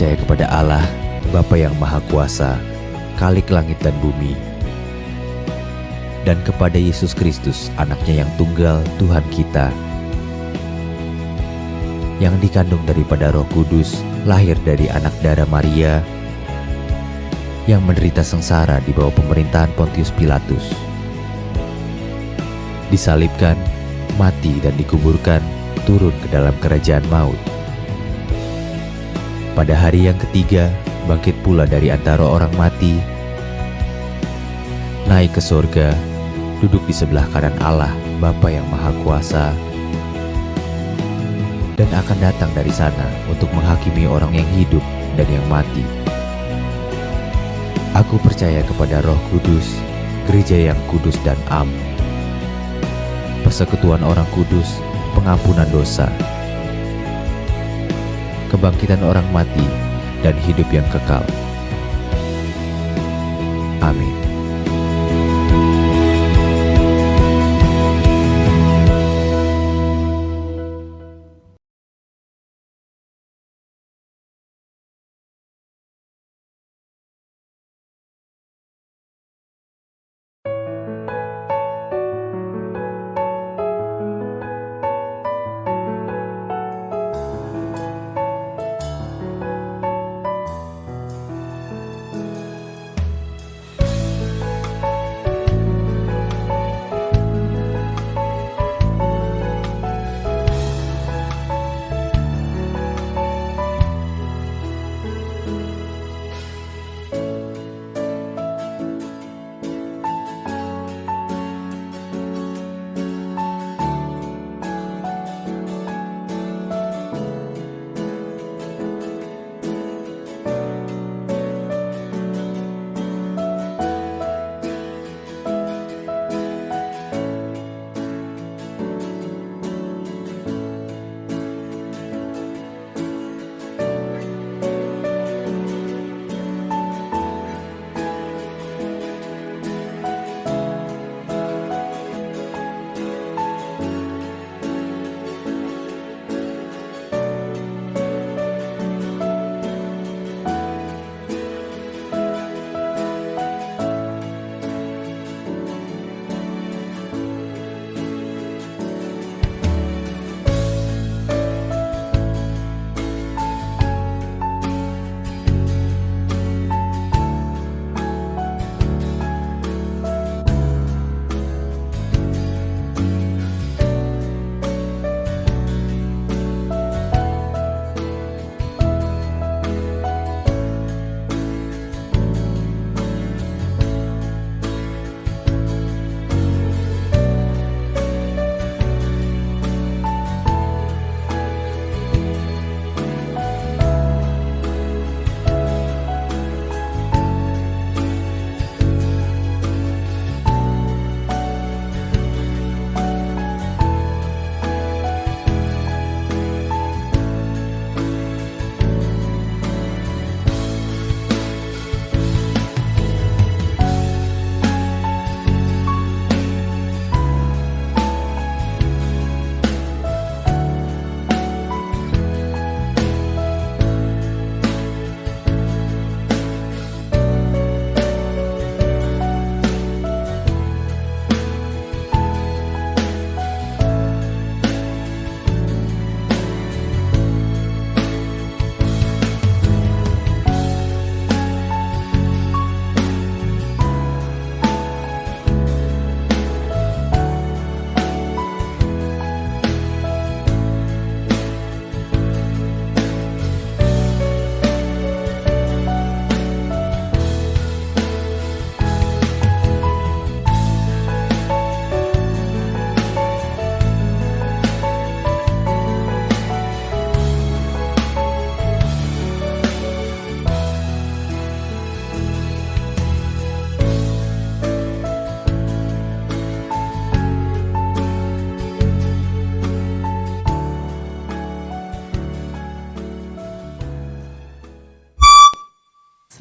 percaya kepada Allah, Bapa yang Maha Kuasa, Khalik langit dan bumi, dan kepada Yesus Kristus, anaknya yang tunggal, Tuhan kita, yang dikandung daripada Roh Kudus, lahir dari anak darah Maria, yang menderita sengsara di bawah pemerintahan Pontius Pilatus, disalibkan, mati dan dikuburkan, turun ke dalam kerajaan maut. Pada hari yang ketiga, bangkit pula dari antara orang mati, naik ke surga, duduk di sebelah kanan Allah, Bapa yang Maha Kuasa, dan akan datang dari sana untuk menghakimi orang yang hidup dan yang mati. Aku percaya kepada Roh Kudus, gereja yang kudus dan am, persekutuan orang kudus, pengampunan dosa, kebangkitan orang mati, dan hidup yang kekal. Amin.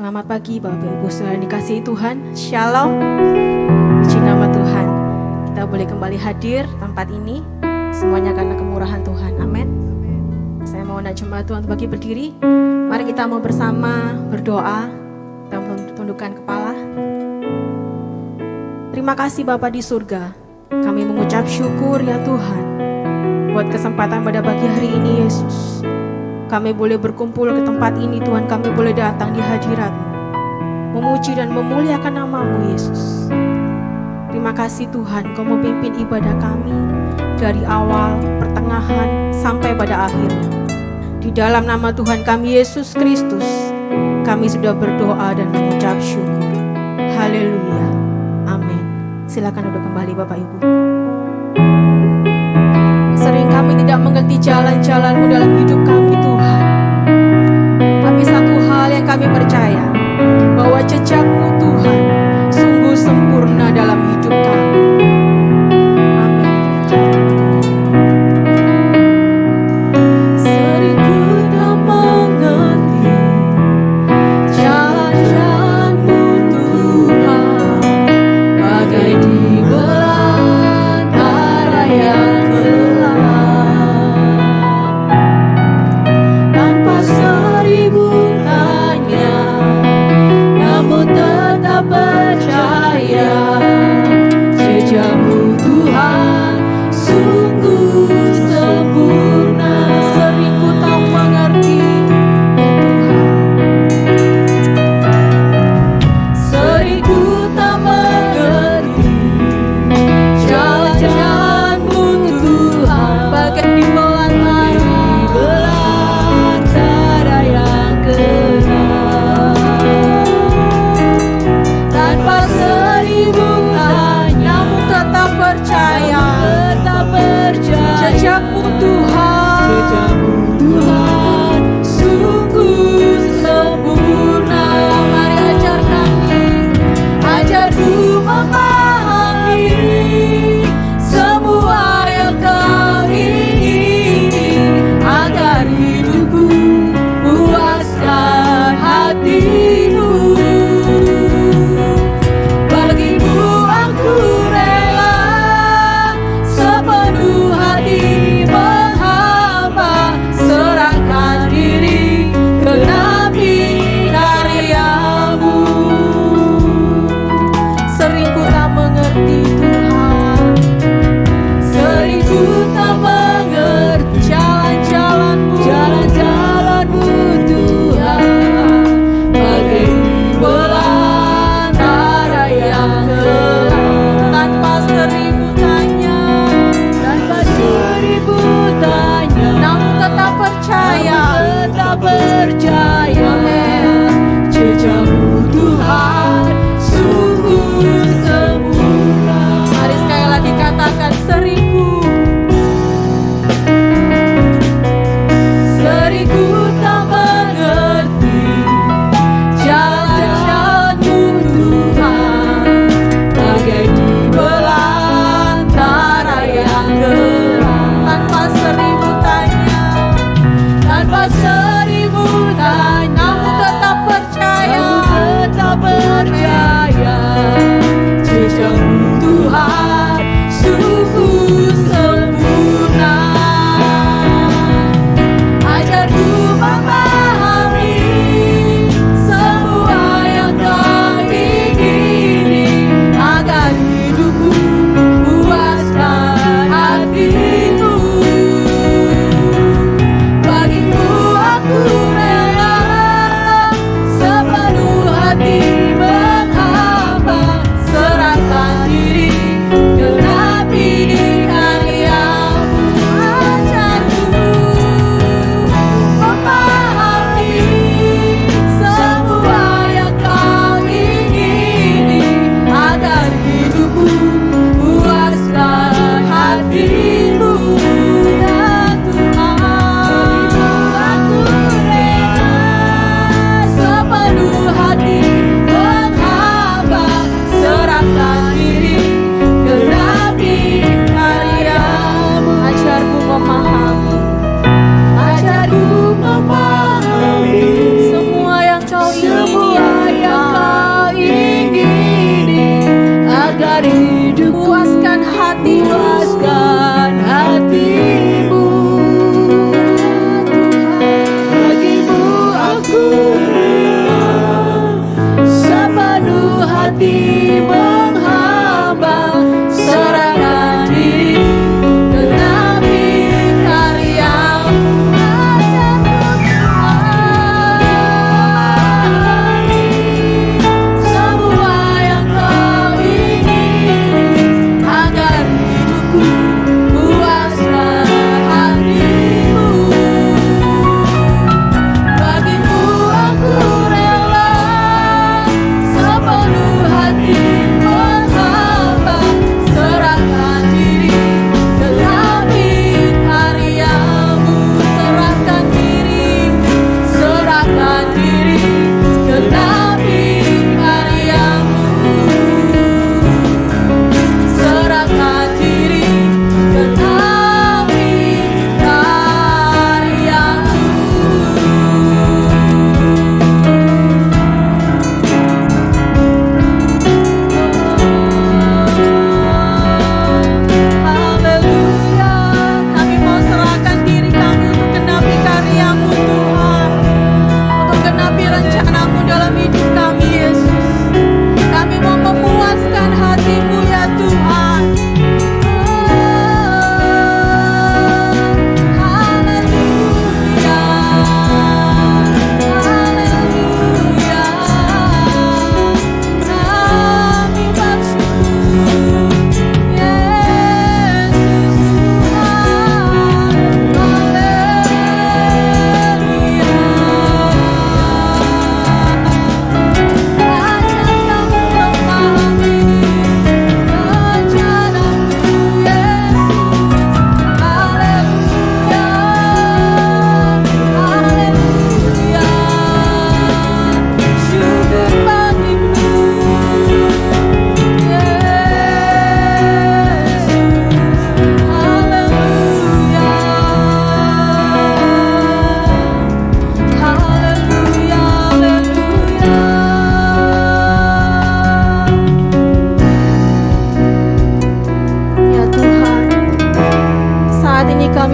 Selamat pagi Bapak Ibu Saudara dikasihi Tuhan. Shalom. Puji nama Tuhan. Kita boleh kembali hadir tempat ini semuanya karena kemurahan Tuhan. Amin. Saya mohon jemaat Tuhan untuk bagi berdiri. Mari kita mau bersama berdoa dan tundukkan kepala. Terima kasih Bapa di surga. Kami mengucap syukur ya Tuhan buat kesempatan pada pagi hari ini Yesus. Kami boleh berkumpul ke tempat ini Tuhan, kami boleh datang di hadirat-Mu, memuji dan memuliakan nama-Mu Yesus. Terima kasih Tuhan, Kau memimpin ibadah kami dari awal, pertengahan, sampai pada akhirnya. Di dalam nama Tuhan kami Yesus Kristus, kami sudah berdoa dan mengucap syukur. Haleluya. Amin. Silakan duduk kembali Bapak Ibu. Sering kami tidak mengerti jalan-jalan-Mu dalam hidup kami Tuhan. Tapi satu hal yang kami percaya, bahwa jejak-Mu Tuhan sungguh sempurna dalam hidup kami. Amin. Sering ku tak mengerti jalan-jalan-Mu Tuhan, bagai di belantara yang gelap.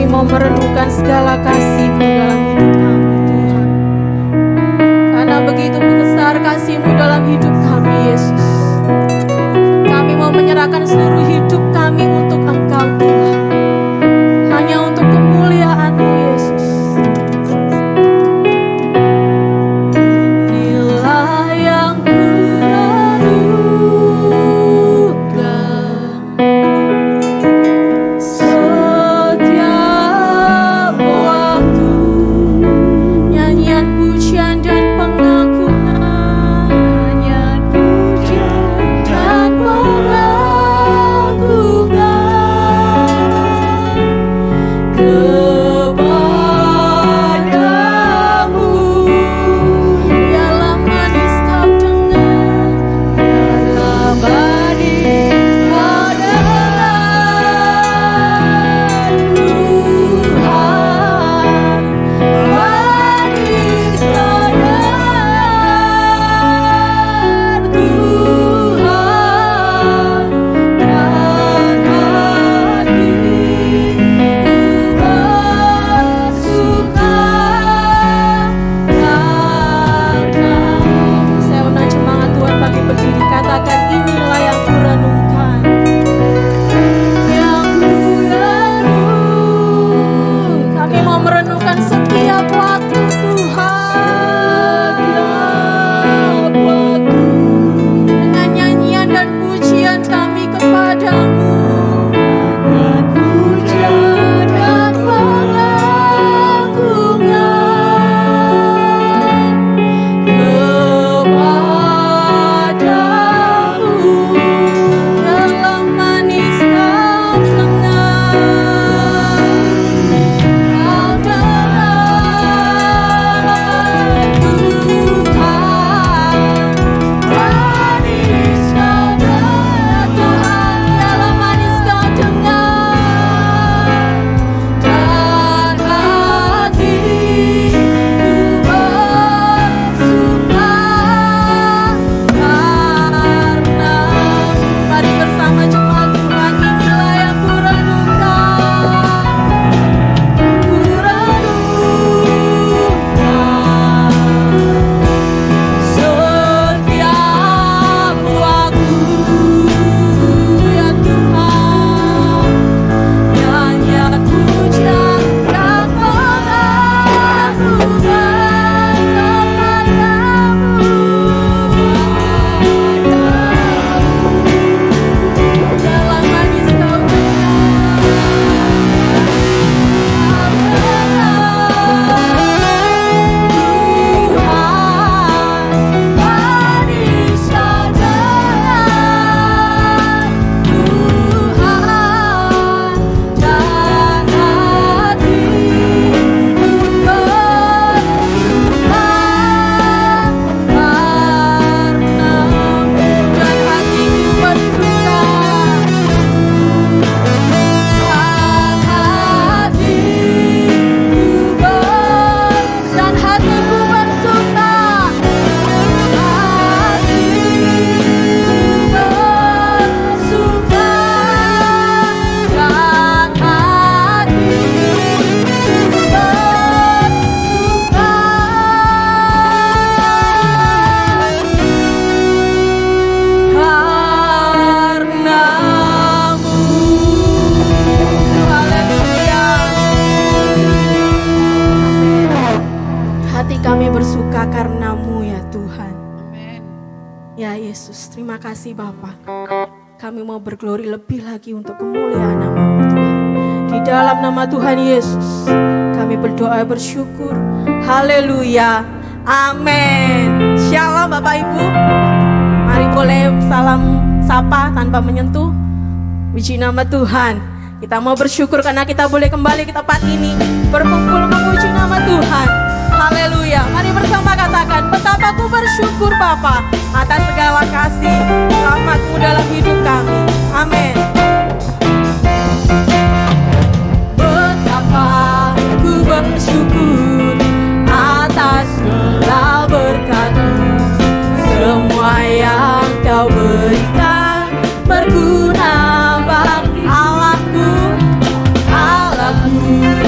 Kami mau merenungkan segala kasih-Mu dalam hidup kami, Tuhan. Karena begitu besar kasih-Mu dalam hidup kami, Yesus. Kami mau menyerahkan seluruh hidup kami untuk Engkau, Tuhan. Hanya untuk kemuliaan-Mu, Yesus. Inilah yang kurindukan, setiap waktu nyanyian pujian dan pengakuan, nyanyian pujian dan Yesus. Terima kasih Bapa. Kami mau berglori lebih lagi untuk kemuliaan nama-Mu Tuhan. Di dalam nama Tuhan Yesus, kami berdoa bersyukur. Haleluya. Amin. Shalom Bapak Ibu. Mari boleh salam sapa tanpa menyentuh. Puji nama Tuhan. Kita mau bersyukur karena kita boleh kembali ke tempat ini, berkumpul memuji nama Tuhan. Haleluya. Mari bersama katakan, betapa ku bersyukur Bapa atas segala kasih rahmat-Mu dalam hidup kami. Amin. Betapa ku bersyukur atas segala berkat-Mu, semua yang Kau berikan berguna bagi Allahku, Allahku.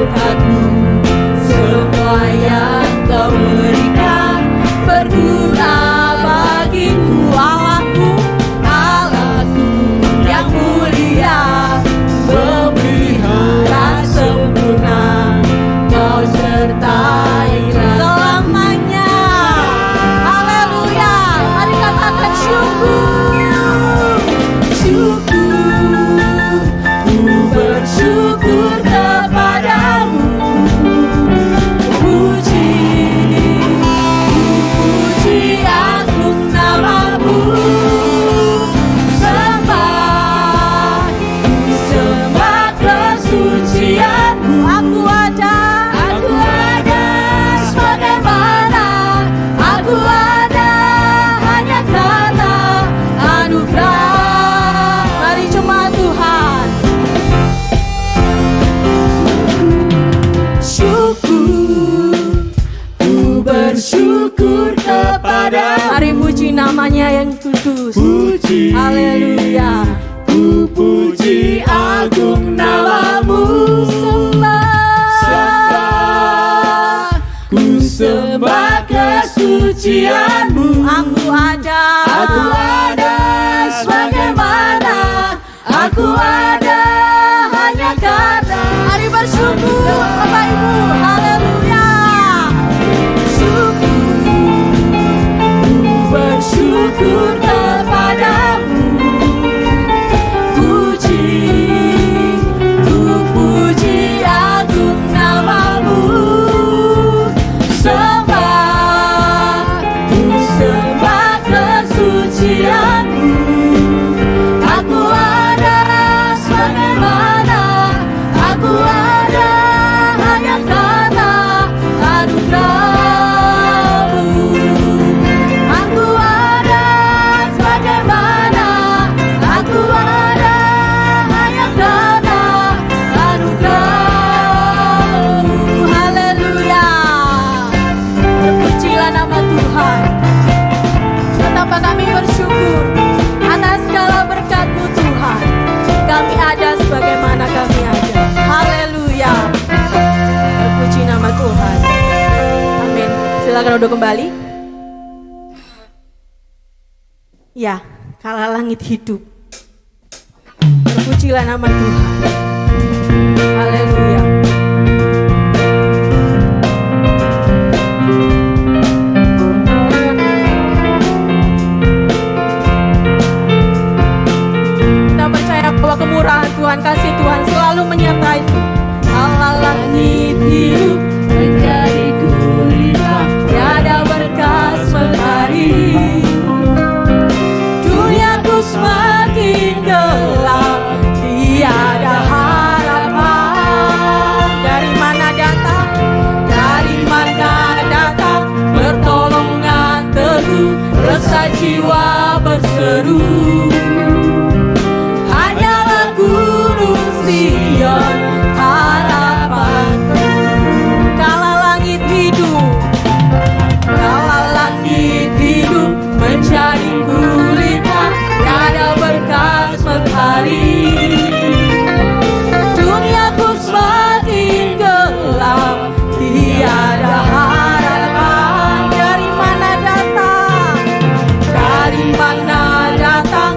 berkat-Mu, semua yang Kau berikan berguna bagiku. Allahku, Allahku yang mulia, memelihara sempurna, Kau sertai selamanya. Haleluya, mari katakan syukur, syukur, ku bersyukur kepadamu. Puji, puji agung namamu. Sembah, sembah kesucianmu. Aku ada sebagaimana aku ada hanya karena anugerah. Mari cuma Tuhan. Syukur, ku bersyukur kepada. Mari puji namanya yang kudus. Puji, Haleluya. ku puji agung namamu. Sembah, Ku sembah kesucianmu. aku ada sebagaimana aku ada hanya karena. Mari bersyukur Bapak Ibu. Haleluya. Syukur, ku bersyukur kepadamu. Puji, ku puji agung namamu. Sembah, ku sembah kesucianmu. Aku ada sebagaimana aku ada hanya karena anugerah-Mu. Aku ada sebagaimana aku ada hanya karena anugerah-Mu. Haleluya. Terpujilah nama Tuhan. Betapa kami bersyukur atas segala berkat-Mu Tuhan. Kami ada sebagaimana kami ada. Haleluya. Terpuji nama Tuhan. Amin. Silakan duduk kembali. Ya, kala langit hidup. Terpujilah nama Tuhan. Haleluya. Kita percaya bahwa kemurahan Tuhan, kasih Tuhan selalu menyertai. Kala langit hidup menjadi gulita, tiada berkas mentari. Duniaku semakin gelap, tiada harapan. Dari mana datang? Dari mana datang pertolongan teguh? Resah jiwa berseru. Hanyalah Gunung Sion harapanku. Kala langit hidup, kala langit hidup menjadi gulita, tiada berkas mentari. Duniaku semakin gelap, tiada harapan. Dari mana datang? Dari mana datang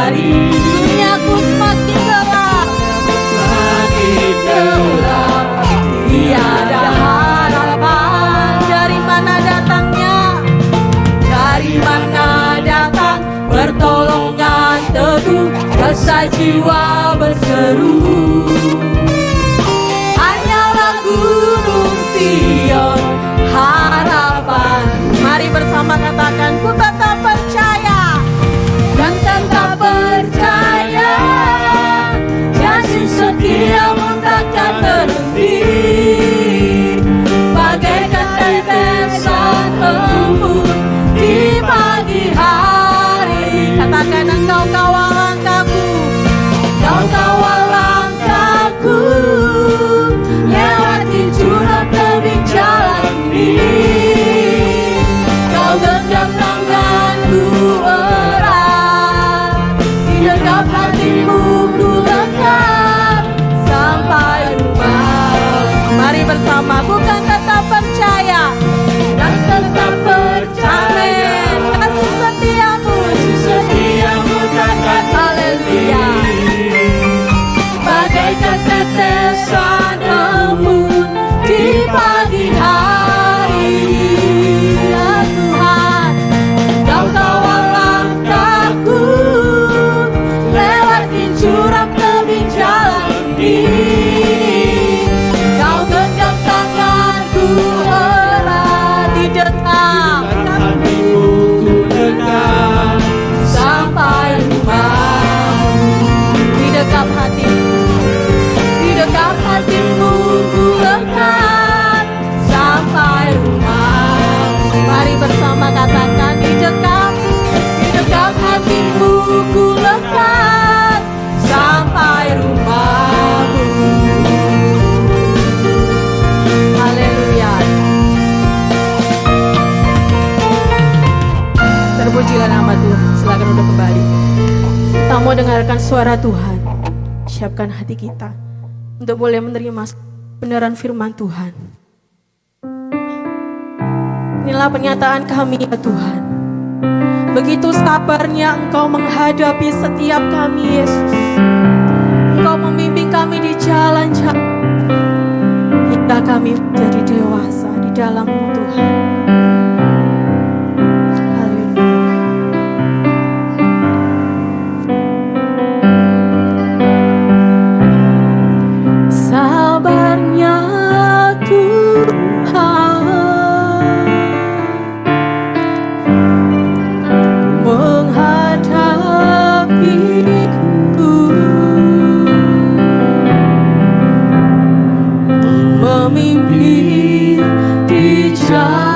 hari. Duniaku semakin gelap, Semakin gelap, tiada harapan. Dari mana datangnya? Dari mana datang pertolongan teduh? Resah jiwa berseru, hanyalah Gunung Sion harapan. Mari bersama katakan, ku tetap percaya dan tetap percaya, kasih setiamu takkan berhenti. Bagaikan tetesan embun di pagi hari. Katakan, engkau kawal langkahku, engkau kawal langkahku, lewati jurang tebing jalan ini. Kau genggam tanganku erat, di dekap hatimu ku lekat sampai rumah. Mari bersama, bukan tetap percaya dan tetap percaya, kasih setiamu, setiamu takkan haleluya. Bagaikan tetesan embun di pagi hari. Ya Tuhan, Kau kawal langkahku, lewati jurang tebing jalan ini. Kau genggam tanganku erat, di dekap hatimu ku lekat. sampai rumah. Di dekap hatimu, di dekap hatimu ku lekat sampai rumah. Mari bersama katakan, di dekap hatimu ku lekat sampai rumahmu. Haleluya. Terpujilah nama Tuhan. Silakan untuk kembali. Kita mau dengarkan suara Tuhan. Siapkan hati kita untuk boleh menerima benaran firman Tuhan. Inilah pernyataan kami ya Tuhan. Begitu sabarnya Engkau menghadapi setiap kami Yesus. Engkau membimbing kami di jalan-jalan hingga kami menjadi dewasa di dalam-Mu Tuhan. Haleluya. Sabarnya Tuhan menghadapiku, memimpin di jalan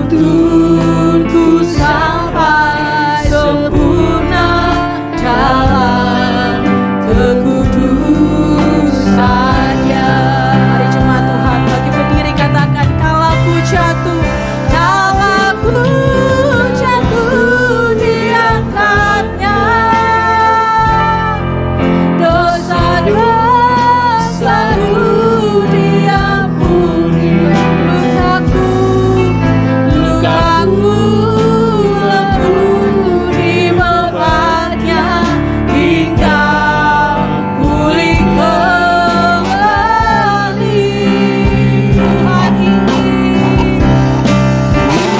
tuntunku sampai sempurna dalam kekudusannya. Mari jemaat Tuhan, bagi berdiri katakan, kalau aku jatuh diangkatnya, dosa-dosaku diampuni, lukaku lembuh di bebannya, hingga pulih kembali.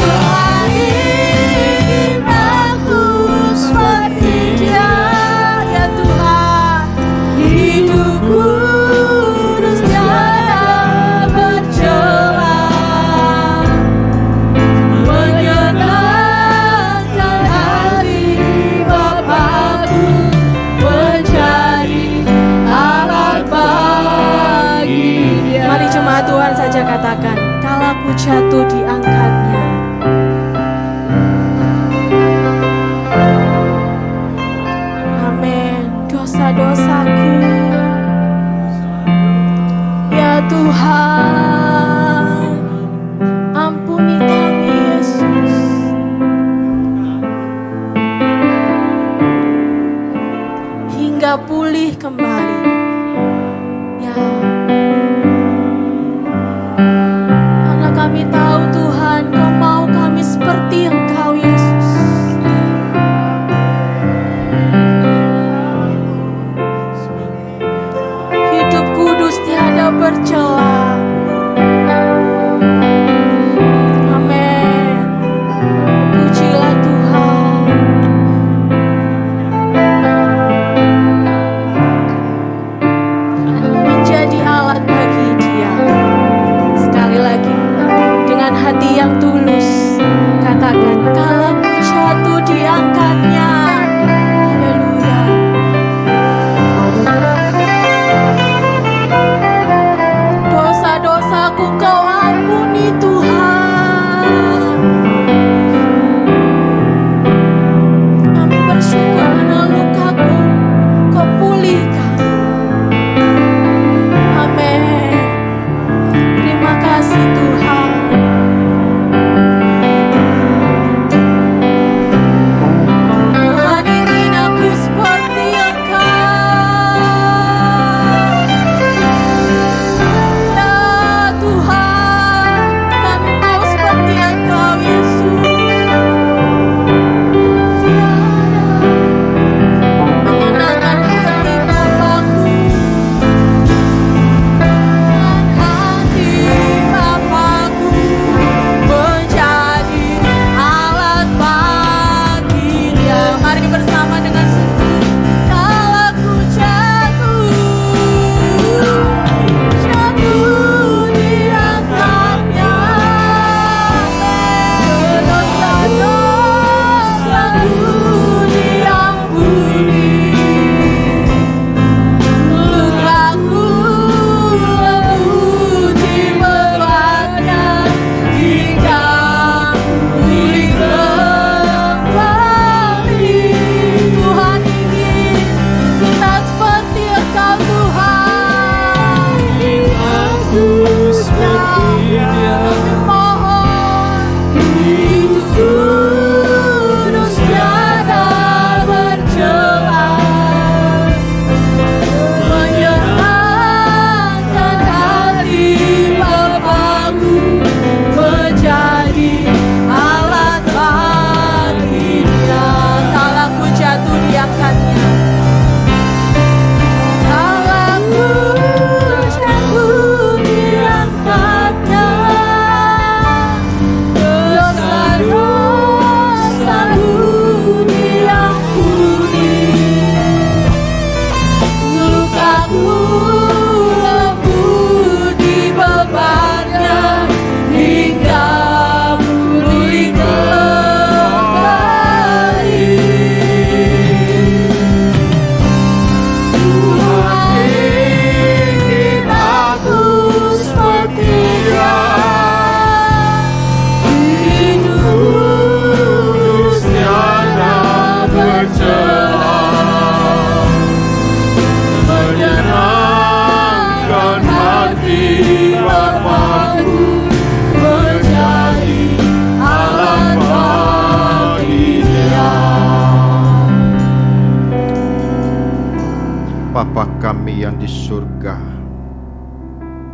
Tuhan ingin aku seperti Dia, ya Tuhan. Hidup kudus tiada bercela, menyenangkan hati Bapakku, menjadi alat bagi Dia. Mari jemaat Tuhan saja katakan, kalau aku jatuh diangkatnya. Amin. Dosa-dosaku, ya Tuhan, ampuni kami Yesus. Hingga pulih kembali. Ya, karena kami tahu Tuhan, Kau mau kami seperti Engkau Yesus. Hidup kudus tiada bercela. Amin. Pujilah Tuhan. Menjadi alat bagi Dia. Sekali lagi, dengan hati yang tulus, katakan, kalau aku jatuh diangkatnya. Haleluya. Dosa-dosaku Kau ampuni Tuhan. Kami bersyukur karena lukaku Kau pulihkan. Amin. Terima kasih Tuhan.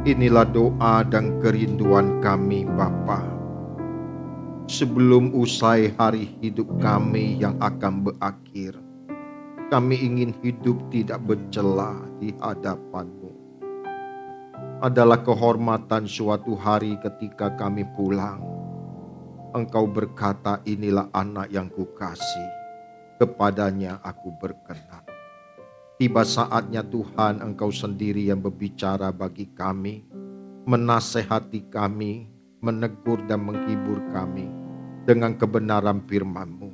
Inilah doa dan kerinduan kami Bapa. Sebelum usai hari hidup kami yang akan berakhir, kami ingin hidup tidak bercela di hadapan-Mu. Adalah kehormatan suatu hari ketika kami pulang, Engkau berkata, inilah anak yang kukasih, kepadanya aku berkenan. Tiba saatnya Tuhan, Engkau sendiri yang berbicara bagi kami, menasehati kami, menegur dan menghibur kami dengan kebenaran firman-Mu.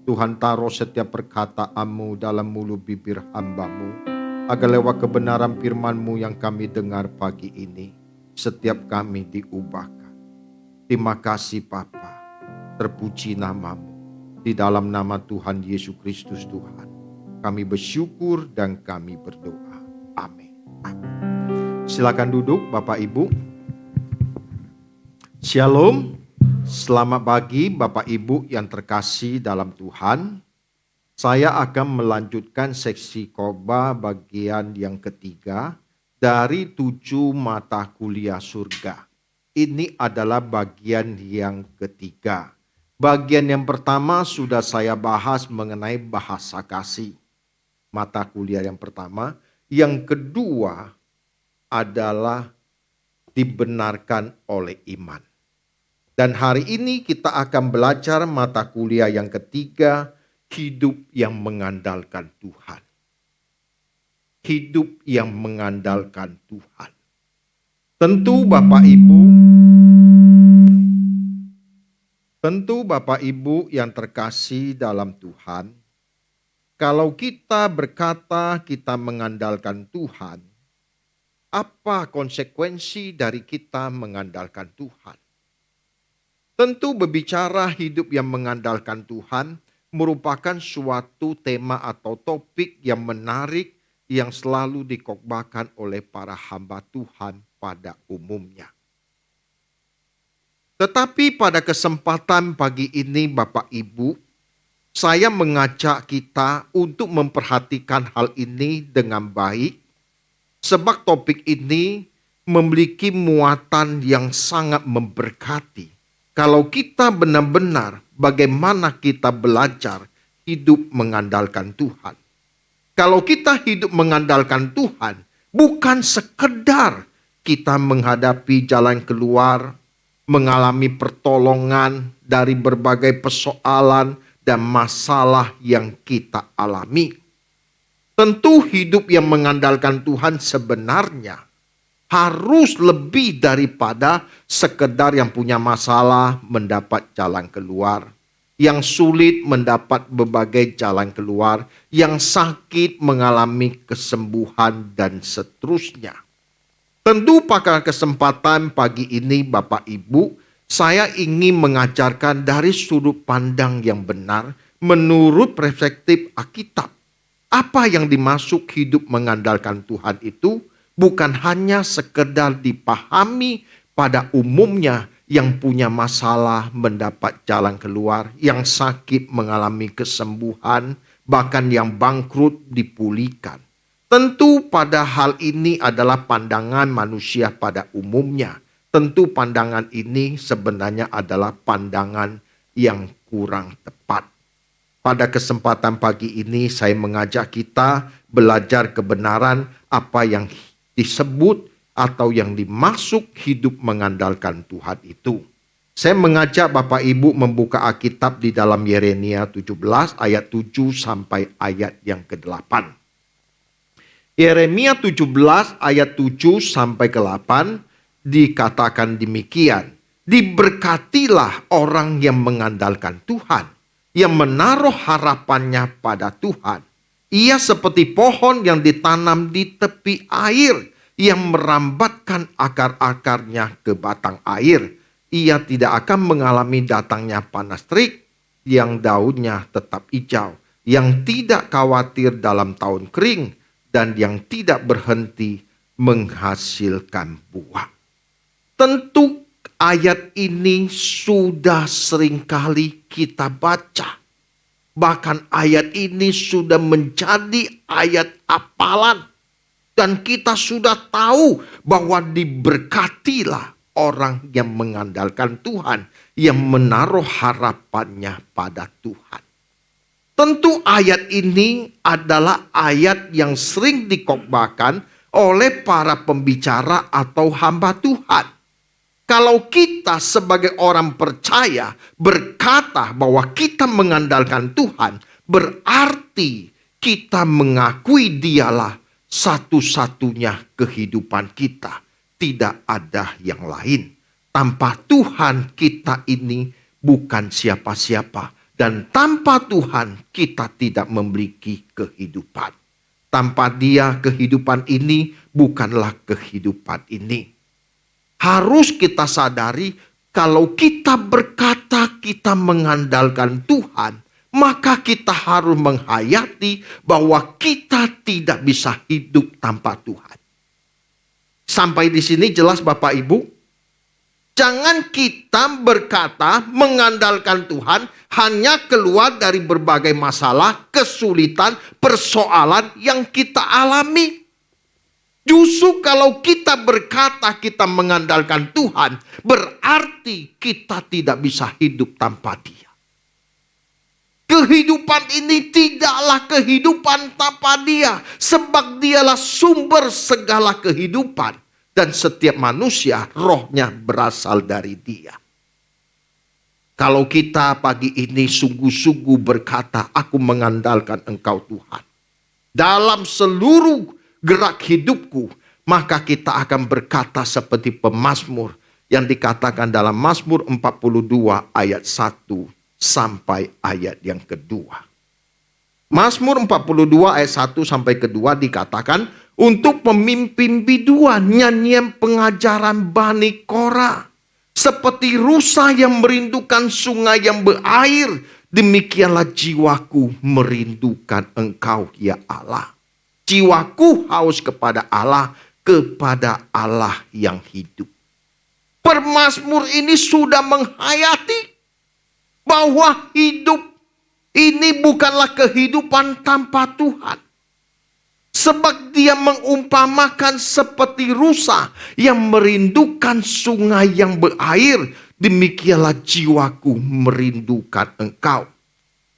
Tuhan taruh setiap perkataan-Mu dalam mulut bibir hamba-Mu, agar lewat kebenaran firman-Mu yang kami dengar pagi ini, setiap kami diubahkan. Terima kasih Bapa, terpuji nama-Mu. Di dalam nama Tuhan Yesus Kristus Tuhan, kami bersyukur dan kami berdoa. Amin. Silakan duduk Bapak Ibu. Shalom. Selamat pagi Bapak Ibu yang terkasih dalam Tuhan. Saya akan melanjutkan seksi khotbah bagian yang ketiga dari 7 mata kuliah surga. Ini adalah bagian yang ketiga. Bagian yang pertama sudah saya bahas mengenai bahasa kasih. Mata kuliah yang pertama. Yang kedua adalah dibenarkan oleh iman. Dan hari ini kita akan belajar mata kuliah yang ketiga, hidup yang mengandalkan Tuhan. Hidup yang mengandalkan Tuhan. Tentu Bapak Ibu yang terkasih dalam Tuhan, kalau kita berkata kita mengandalkan Tuhan, apa konsekuensi dari kita mengandalkan Tuhan? Tentu berbicara hidup yang mengandalkan Tuhan merupakan suatu tema atau topik yang menarik yang selalu dikhotbahkan oleh para hamba Tuhan pada umumnya. Tetapi pada kesempatan pagi ini Bapak Ibu, saya mengajak kita untuk memperhatikan hal ini dengan baik, sebab topik ini memiliki muatan yang sangat memberkati. Kalau kita benar-benar bagaimana kita belajar hidup mengandalkan Tuhan. Kalau kita hidup mengandalkan Tuhan, bukan sekedar kita menghadapi jalan keluar, mengalami pertolongan dari berbagai persoalan dan masalah yang kita alami. Tentu hidup yang mengandalkan Tuhan sebenarnya harus lebih daripada sekedar yang punya masalah mendapat jalan keluar, yang sulit mendapat berbagai jalan keluar, yang sakit mengalami kesembuhan dan seterusnya. Tentu pada kesempatan pagi ini Bapak Ibu, saya ingin mengajarkan dari sudut pandang yang benar menurut perspektif Alkitab. Apa yang dimaksud hidup mengandalkan Tuhan itu bukan hanya sekedar dipahami pada umumnya yang punya masalah mendapat jalan keluar, yang sakit mengalami kesembuhan, bahkan yang bangkrut dipulihkan. Tentu pada hal ini adalah pandangan manusia pada umumnya. Tentu pandangan ini sebenarnya adalah pandangan yang kurang tepat. Pada kesempatan pagi ini saya mengajak kita belajar kebenaran apa yang disebut atau yang dimaksud hidup mengandalkan Tuhan itu. Saya mengajak Bapak Ibu membuka Alkitab di dalam Yeremia 17 ayat 7 sampai ayat yang ke-8. Yeremia 17 ayat 7 sampai ke-8 dikatakan demikian. Diberkatilah orang yang mengandalkan Tuhan, yang menaruh harapannya pada Tuhan. Ia seperti pohon yang ditanam di tepi air, yang merambatkan akar-akarnya ke batang air. Ia tidak akan mengalami datangnya panas terik, yang daunnya tetap hijau, yang tidak khawatir dalam tahun kering, dan yang tidak berhenti menghasilkan buah. Tentu ayat ini sudah seringkali kita baca. Bahkan ayat ini sudah menjadi ayat hafalan. Dan kita sudah tahu bahwa diberkatilah orang yang mengandalkan Tuhan, yang menaruh harapannya pada Tuhan. Tentu ayat ini adalah ayat yang sering dikotbahkan oleh para pembicara atau hamba Tuhan. Kalau kita sebagai orang percaya berkata bahwa kita mengandalkan Tuhan, berarti kita mengakui Dialah satu-satunya kehidupan kita. Tidak ada yang lain. Tanpa Tuhan kita ini bukan siapa-siapa. Dan tanpa Tuhan kita tidak memiliki kehidupan. Tanpa Dia kehidupan ini bukanlah kehidupan ini. Harus kita sadari kalau kita berkata kita mengandalkan Tuhan, maka kita harus menghayati bahwa kita tidak bisa hidup tanpa Tuhan. Sampai di sini jelas Bapak Ibu? Jangan kita berkata mengandalkan Tuhan hanya keluar dari berbagai masalah, kesulitan, persoalan yang kita alami. Justru kalau kita berkata kita mengandalkan Tuhan, berarti kita tidak bisa hidup tanpa Dia. Kehidupan ini tidaklah kehidupan tanpa Dia, sebab Dialah sumber segala kehidupan. Dan setiap manusia rohnya berasal dari Dia. Kalau kita pagi ini sungguh-sungguh berkata, aku mengandalkan Engkau Tuhan. Dalam seluruh gerak hidupku, maka kita akan berkata seperti pemazmur yang dikatakan dalam Mazmur 42 ayat 1 sampai ayat yang kedua. Mazmur 42 ayat 1 sampai kedua dikatakan, untuk pemimpin biduan nyanyian pengajaran Bani Korah. Seperti rusa yang merindukan sungai yang berair, demikianlah jiwaku merindukan Engkau ya Allah. Jiwaku haus kepada Allah yang hidup. Pemazmur ini sudah menghayati bahwa hidup ini bukanlah kehidupan tanpa Tuhan. Sebab dia mengumpamakan seperti rusa yang merindukan sungai yang berair. Demikianlah jiwaku merindukan Engkau.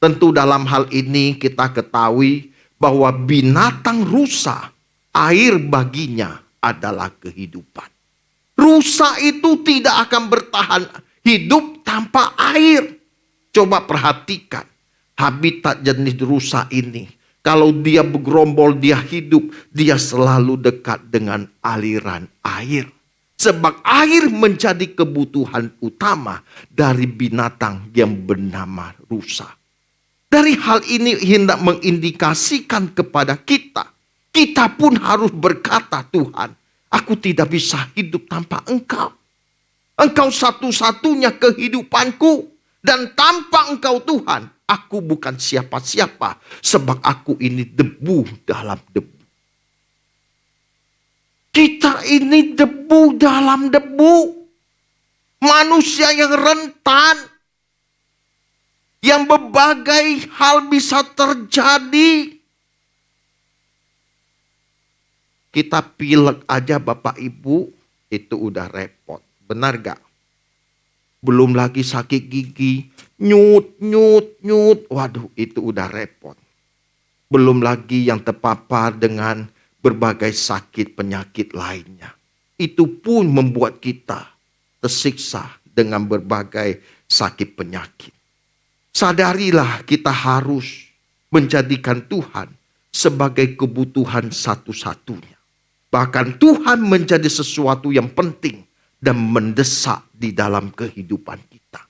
Tentu dalam hal ini kita ketahui bahwa binatang rusa, air baginya adalah kehidupan. Rusa itu tidak akan bertahan hidup tanpa air. Coba perhatikan habitat jenis rusa ini. Kalau dia bergerombol, dia hidup, dia selalu dekat dengan aliran air. Sebab air menjadi kebutuhan utama dari binatang yang bernama rusa. Dari hal ini hendak mengindikasikan kepada kita. Kita pun harus berkata, Tuhan, aku tidak bisa hidup tanpa Engkau. Engkau satu-satunya kehidupanku. Dan tanpa Engkau Tuhan, aku bukan siapa-siapa, sebab aku ini debu dalam debu. Kita ini debu dalam debu. Manusia yang rentan. Yang berbagai hal bisa terjadi. Kita pilek aja Bapak Ibu, itu udah repot. Benar gak? Belum lagi sakit gigi, nyut. Waduh, itu udah repot. Belum lagi yang terpapar dengan berbagai sakit penyakit lainnya. Itu pun membuat kita tersiksa dengan berbagai sakit penyakit. Sadarilah kita harus menjadikan Tuhan sebagai kebutuhan satu-satunya. Bahkan Tuhan menjadi sesuatu yang penting dan mendesak di dalam kehidupan kita.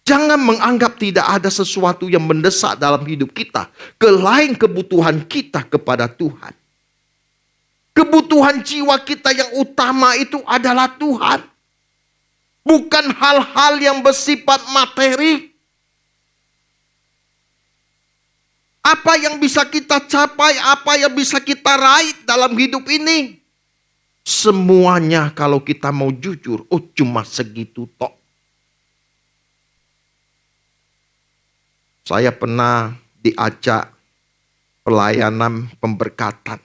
Jangan menganggap tidak ada sesuatu yang mendesak dalam hidup kita. Selain kebutuhan kita kepada Tuhan. Kebutuhan jiwa kita yang utama itu adalah Tuhan. Bukan hal-hal yang bersifat materi. Apa yang bisa kita capai, apa yang bisa kita raih dalam hidup ini. Semuanya kalau kita mau jujur, cuma segitu tok. Saya pernah diajak pelayanan pemberkatan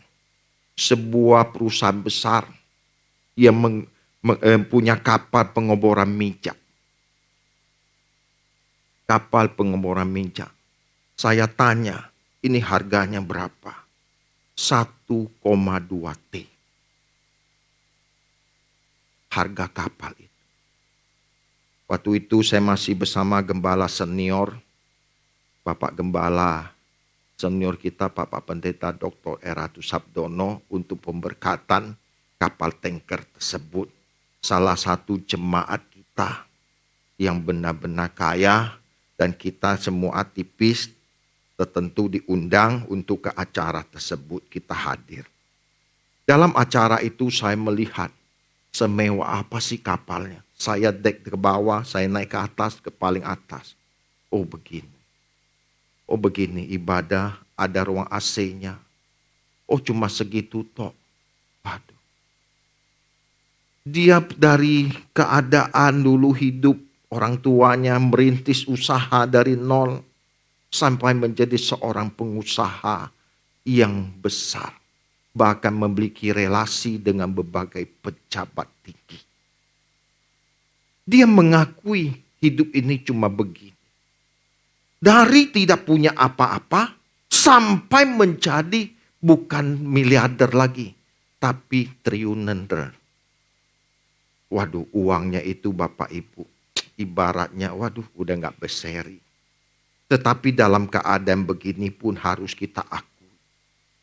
sebuah perusahaan besar yang punya kapal pengeboran minyak. Kapal pengeboran minyak. Saya tanya, ini harganya berapa? 1,2 T. Harga kapal itu. Waktu itu saya masih bersama gembala senior, Bapak Gembala senior kita, Bapak Pendeta Dr. Eratu Sabdono, untuk pemberkatan kapal tanker tersebut. Salah satu jemaat kita yang benar-benar kaya, dan kita semua aktivis tertentu diundang untuk ke acara tersebut, kita hadir. Dalam acara itu saya melihat semewah apa sih kapalnya. Saya dek ke bawah, saya naik ke atas, ke paling atas. Oh begini. Oh begini, ibadah ada ruang AC-nya. Oh cuma segitu tok. Waduh. Dia dari keadaan dulu hidup, orang tuanya merintis usaha dari nol sampai menjadi seorang pengusaha yang besar. Bahkan memiliki relasi dengan berbagai pejabat tinggi. Dia mengakui hidup ini cuma begini. Dari tidak punya apa-apa sampai menjadi bukan miliarder lagi, tapi triliuner. Waduh, uangnya itu Bapak Ibu, ibaratnya waduh udah gak berseri. Tetapi dalam keadaan begini pun harus kita akui,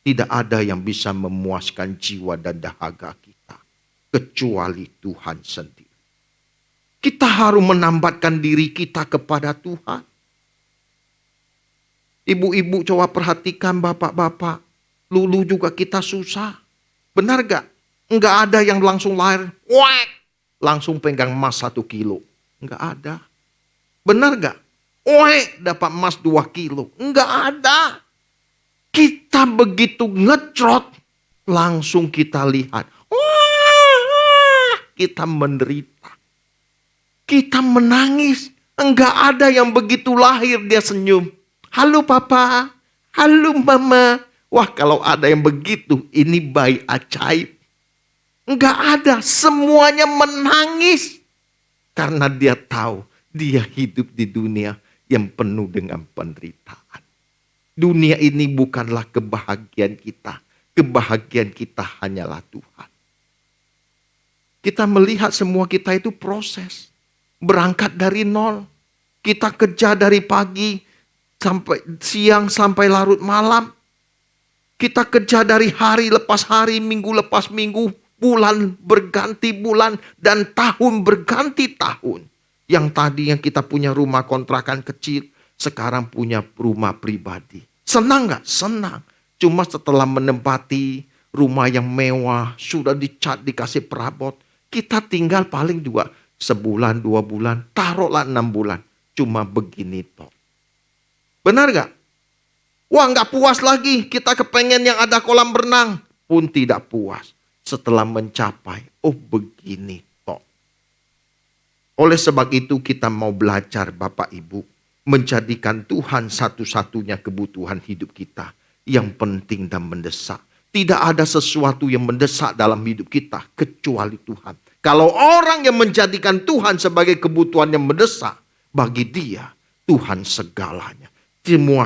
tidak ada yang bisa memuaskan jiwa dan dahaga kita kecuali Tuhan sendiri. Kita harus menambatkan diri kita kepada Tuhan. Ibu-ibu coba perhatikan, bapak-bapak, lulu juga kita susah. Benar gak? Enggak ada yang langsung lahir, wek, langsung pegang emas 1 kilo. Enggak ada. Benar gak? Wek, dapat emas 2 kilo. Enggak ada. Kita begitu ngecrot, langsung kita lihat. Wah, kita menderita. Kita menangis. Enggak ada yang begitu lahir dia senyum. Halo papa, halo mama. Wah kalau ada yang begitu, ini bayi ajaib. Enggak ada, semuanya menangis. Karena dia tahu, dia hidup di dunia yang penuh dengan penderitaan. Dunia ini bukanlah kebahagiaan kita. Kebahagiaan kita hanyalah Tuhan. Kita melihat semua kita itu proses. Berangkat dari nol. Kita kerja dari pagi sampai siang sampai larut malam. Kita kerja dari hari lepas hari, minggu lepas minggu, bulan berganti bulan, dan tahun berganti tahun. Yang tadinya kita punya rumah kontrakan kecil, sekarang punya rumah pribadi. Senang gak? Senang. Cuma setelah menempati rumah yang mewah, sudah dicat, dikasih perabot, kita tinggal paling juga sebulan, 2 bulan, taruhlah 6 bulan. Cuma begini toh. Benar gak? Wah gak puas lagi, kita kepengen yang ada kolam renang. Pun tidak puas. Setelah mencapai, oh begini toh. Oleh sebab itu kita mau belajar Bapak Ibu, menjadikan Tuhan satu-satunya kebutuhan hidup kita yang penting dan mendesak. Tidak ada sesuatu yang mendesak dalam hidup kita kecuali Tuhan. Kalau orang yang menjadikan Tuhan sebagai kebutuhan yang mendesak, bagi dia Tuhan segalanya.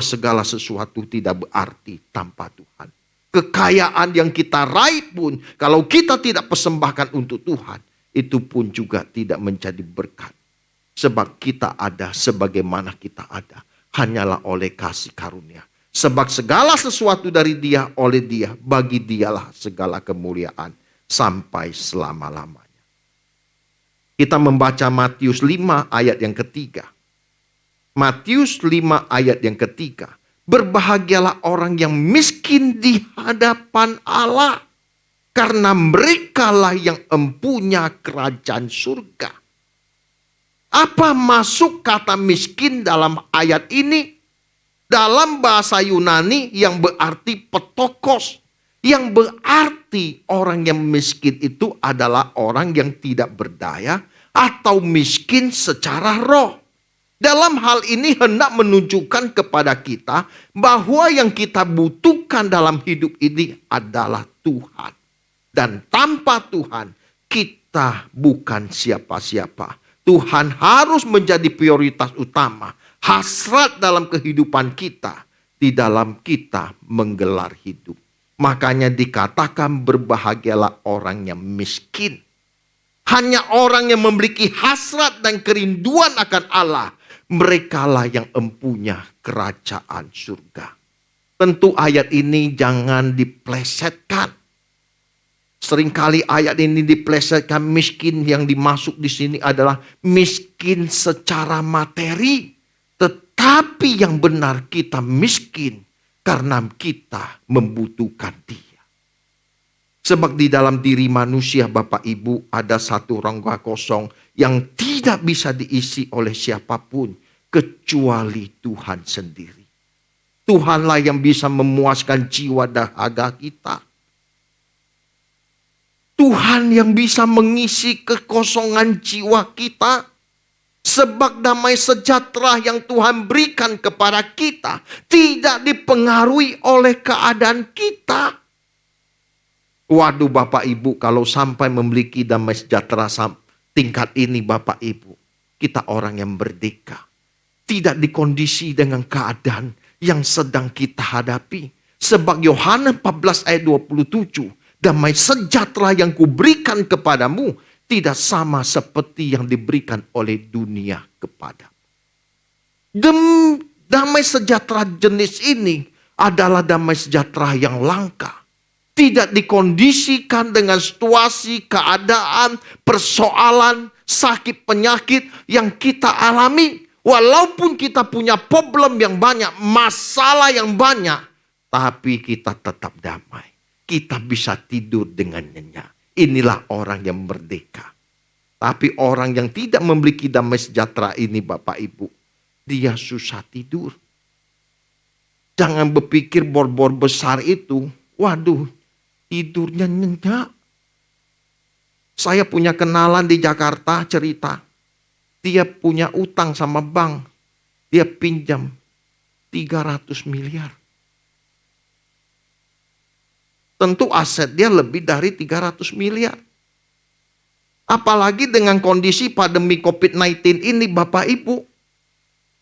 Segala sesuatu tidak berarti tanpa Tuhan. Kekayaan yang kita raih pun, kalau kita tidak persembahkan untuk Tuhan, itu pun juga tidak menjadi berkat. Sebab kita ada sebagaimana kita ada, hanyalah oleh kasih karunia. Sebab segala sesuatu dari Dia, oleh Dia, bagi Dialah segala kemuliaan sampai selama-lamanya. Kita membaca Matius 5 ayat yang ketiga. Matius 5 ayat yang ketiga. Berbahagialah orang yang miskin di hadapan Allah, karena merekalah yang empunya kerajaan surga. Apa masuk kata miskin dalam ayat ini? Dalam bahasa Yunani yang berarti petokos. Yang berarti orang yang miskin itu adalah orang yang tidak berdaya atau miskin secara roh. Dalam hal ini hendak menunjukkan kepada kita bahwa yang kita butuhkan dalam hidup ini adalah Tuhan. Dan tanpa Tuhan, kita bukan siapa-siapa. Tuhan harus menjadi prioritas utama, hasrat dalam kehidupan kita, di dalam kita menggelar hidup. Makanya dikatakan berbahagialah orang yang miskin. Hanya orang yang memiliki hasrat dan kerinduan akan Allah, merekalah yang empunya kerajaan surga. Tentu ayat ini jangan diplesetkan. Seringkali ayat ini diplesetkan, miskin yang dimasuk di sini adalah miskin secara materi. Tetapi yang benar kita miskin karena kita membutuhkan Dia. Sebab di dalam diri manusia Bapak Ibu ada satu rongga kosong yang tidak bisa diisi oleh siapapun kecuali Tuhan sendiri. Tuhanlah yang bisa memuaskan jiwa dahaga kita. Tuhan yang bisa mengisi kekosongan jiwa kita. Sebab damai sejahtera yang Tuhan berikan kepada kita tidak dipengaruhi oleh keadaan kita. Waduh Bapak Ibu, kalau sampai memiliki damai sejahtera tingkat ini Bapak Ibu, kita orang yang merdeka. Tidak dikondisi dengan keadaan yang sedang kita hadapi. Sebab Yohanes 14 ayat 27, damai sejahtera yang kuberikan kepadamu tidak sama seperti yang diberikan oleh dunia kepadamu. Damai sejahtera jenis ini adalah damai sejahtera yang langka. Tidak dikondisikan dengan situasi, keadaan, persoalan, sakit, penyakit yang kita alami. Walaupun kita punya problem yang banyak, masalah yang banyak, tapi kita tetap damai. Kita bisa tidur dengan nyenyak. Inilah orang yang merdeka. Tapi orang yang tidak memiliki damai sejahtera ini Bapak Ibu, dia susah tidur. Jangan berpikir bor-bor besar itu, waduh, tidurnya nyenyak. Saya punya kenalan di Jakarta cerita. Dia punya utang sama bank. Dia pinjam 300 miliar. Tentu aset dia lebih dari 300 miliar. Apalagi dengan kondisi pandemi COVID-19 ini Bapak Ibu.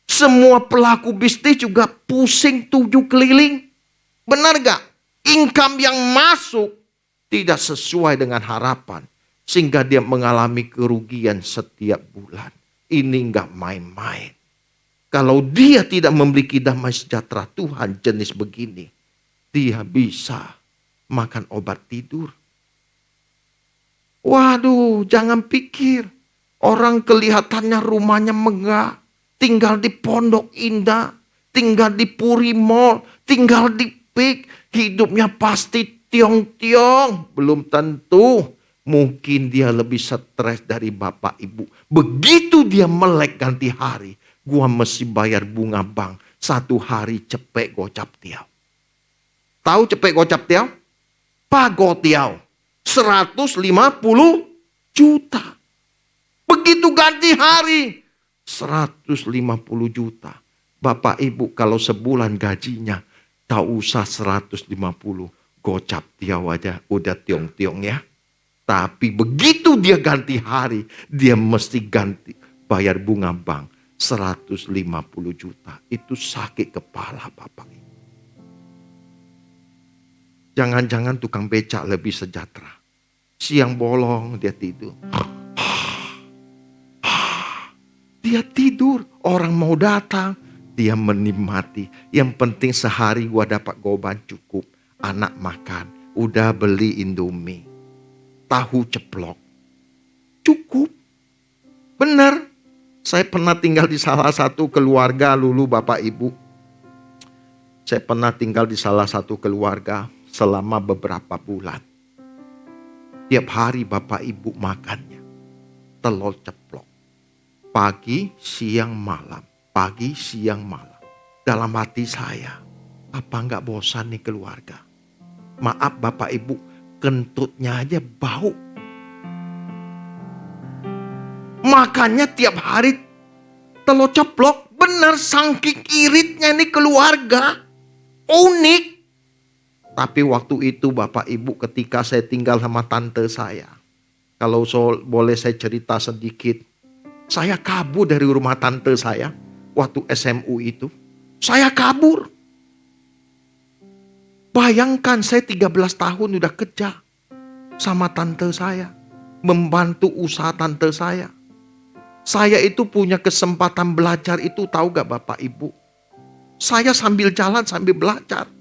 Semua pelaku bisnis juga pusing 7 keliling. Benar gak? Income yang masuk tidak sesuai dengan harapan. Sehingga dia mengalami kerugian setiap bulan. Ini gak main-main. Kalau dia tidak memiliki damai sejahtera Tuhan jenis begini, dia bisa makan obat tidur. Waduh, jangan pikir orang kelihatannya rumahnya megah, tinggal di Pondok Indah, tinggal di Puri Mall, tinggal di Peak, hidupnya pasti tiong-tiong. Belum tentu, mungkin dia lebih stres dari Bapak Ibu. Begitu dia melek ganti hari, gua mesti bayar bunga bank 1 hari cepet gocap tiao. Tahu cepet gocap tiao? Pagotiao 150 juta. Begitu ganti hari 150 juta. Bapak Ibu kalau sebulan gajinya tak usah 150, gocap tiao aja udah tiong-tiong ya. Tapi begitu dia ganti hari, dia mesti ganti bayar bunga bank 150 juta. Itu sakit kepala Bapak Ibu. Jangan-jangan tukang becak lebih sejahtera. Siang bolong dia tidur. Dia tidur. Orang mau datang, dia menikmati. Yang penting sehari gua dapat goban cukup. Anak makan. Udah beli Indomie. Tahu ceplok. Cukup. Benar. Saya pernah tinggal di salah satu keluarga dulu Bapak Ibu. Saya pernah tinggal di salah satu keluarga selama beberapa bulan. Tiap hari Bapak Ibu makannya telur ceplok. Pagi, siang, malam. Pagi, siang, malam. Dalam hati saya, apa enggak bosan nih keluarga? Maaf Bapak Ibu, kentutnya aja bau. Makannya tiap hari telur ceplok. Benar saking iritnya nih keluarga. Unik. Tapi waktu itu Bapak Ibu ketika saya tinggal sama tante saya. Kalau boleh saya cerita sedikit. Saya kabur dari rumah tante saya waktu SMU itu. Saya kabur. Bayangkan saya 13 tahun udah kerja sama tante saya. Membantu usaha tante saya. Saya itu punya kesempatan belajar itu, tahu gak Bapak Ibu? Saya sambil jalan sambil belajar.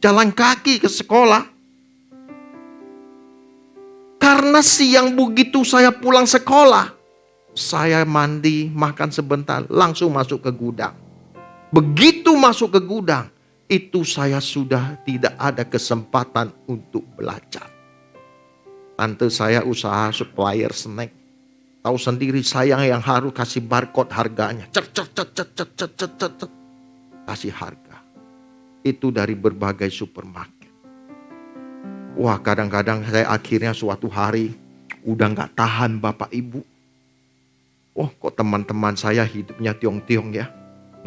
Jalan kaki ke sekolah. Karena siang begitu saya pulang sekolah, saya mandi, makan sebentar, langsung masuk ke gudang. Begitu masuk ke gudang, itu saya sudah tidak ada kesempatan untuk belajar. Tante saya usaha supplier snack. Tahu sendiri saya yang harus kasih barcode harganya. Kasih harga. Itu dari berbagai supermarket. Wah, kadang-kadang saya akhirnya suatu hari udah gak tahan Bapak Ibu. Oh, kok teman-teman saya hidupnya tiong-tiong ya.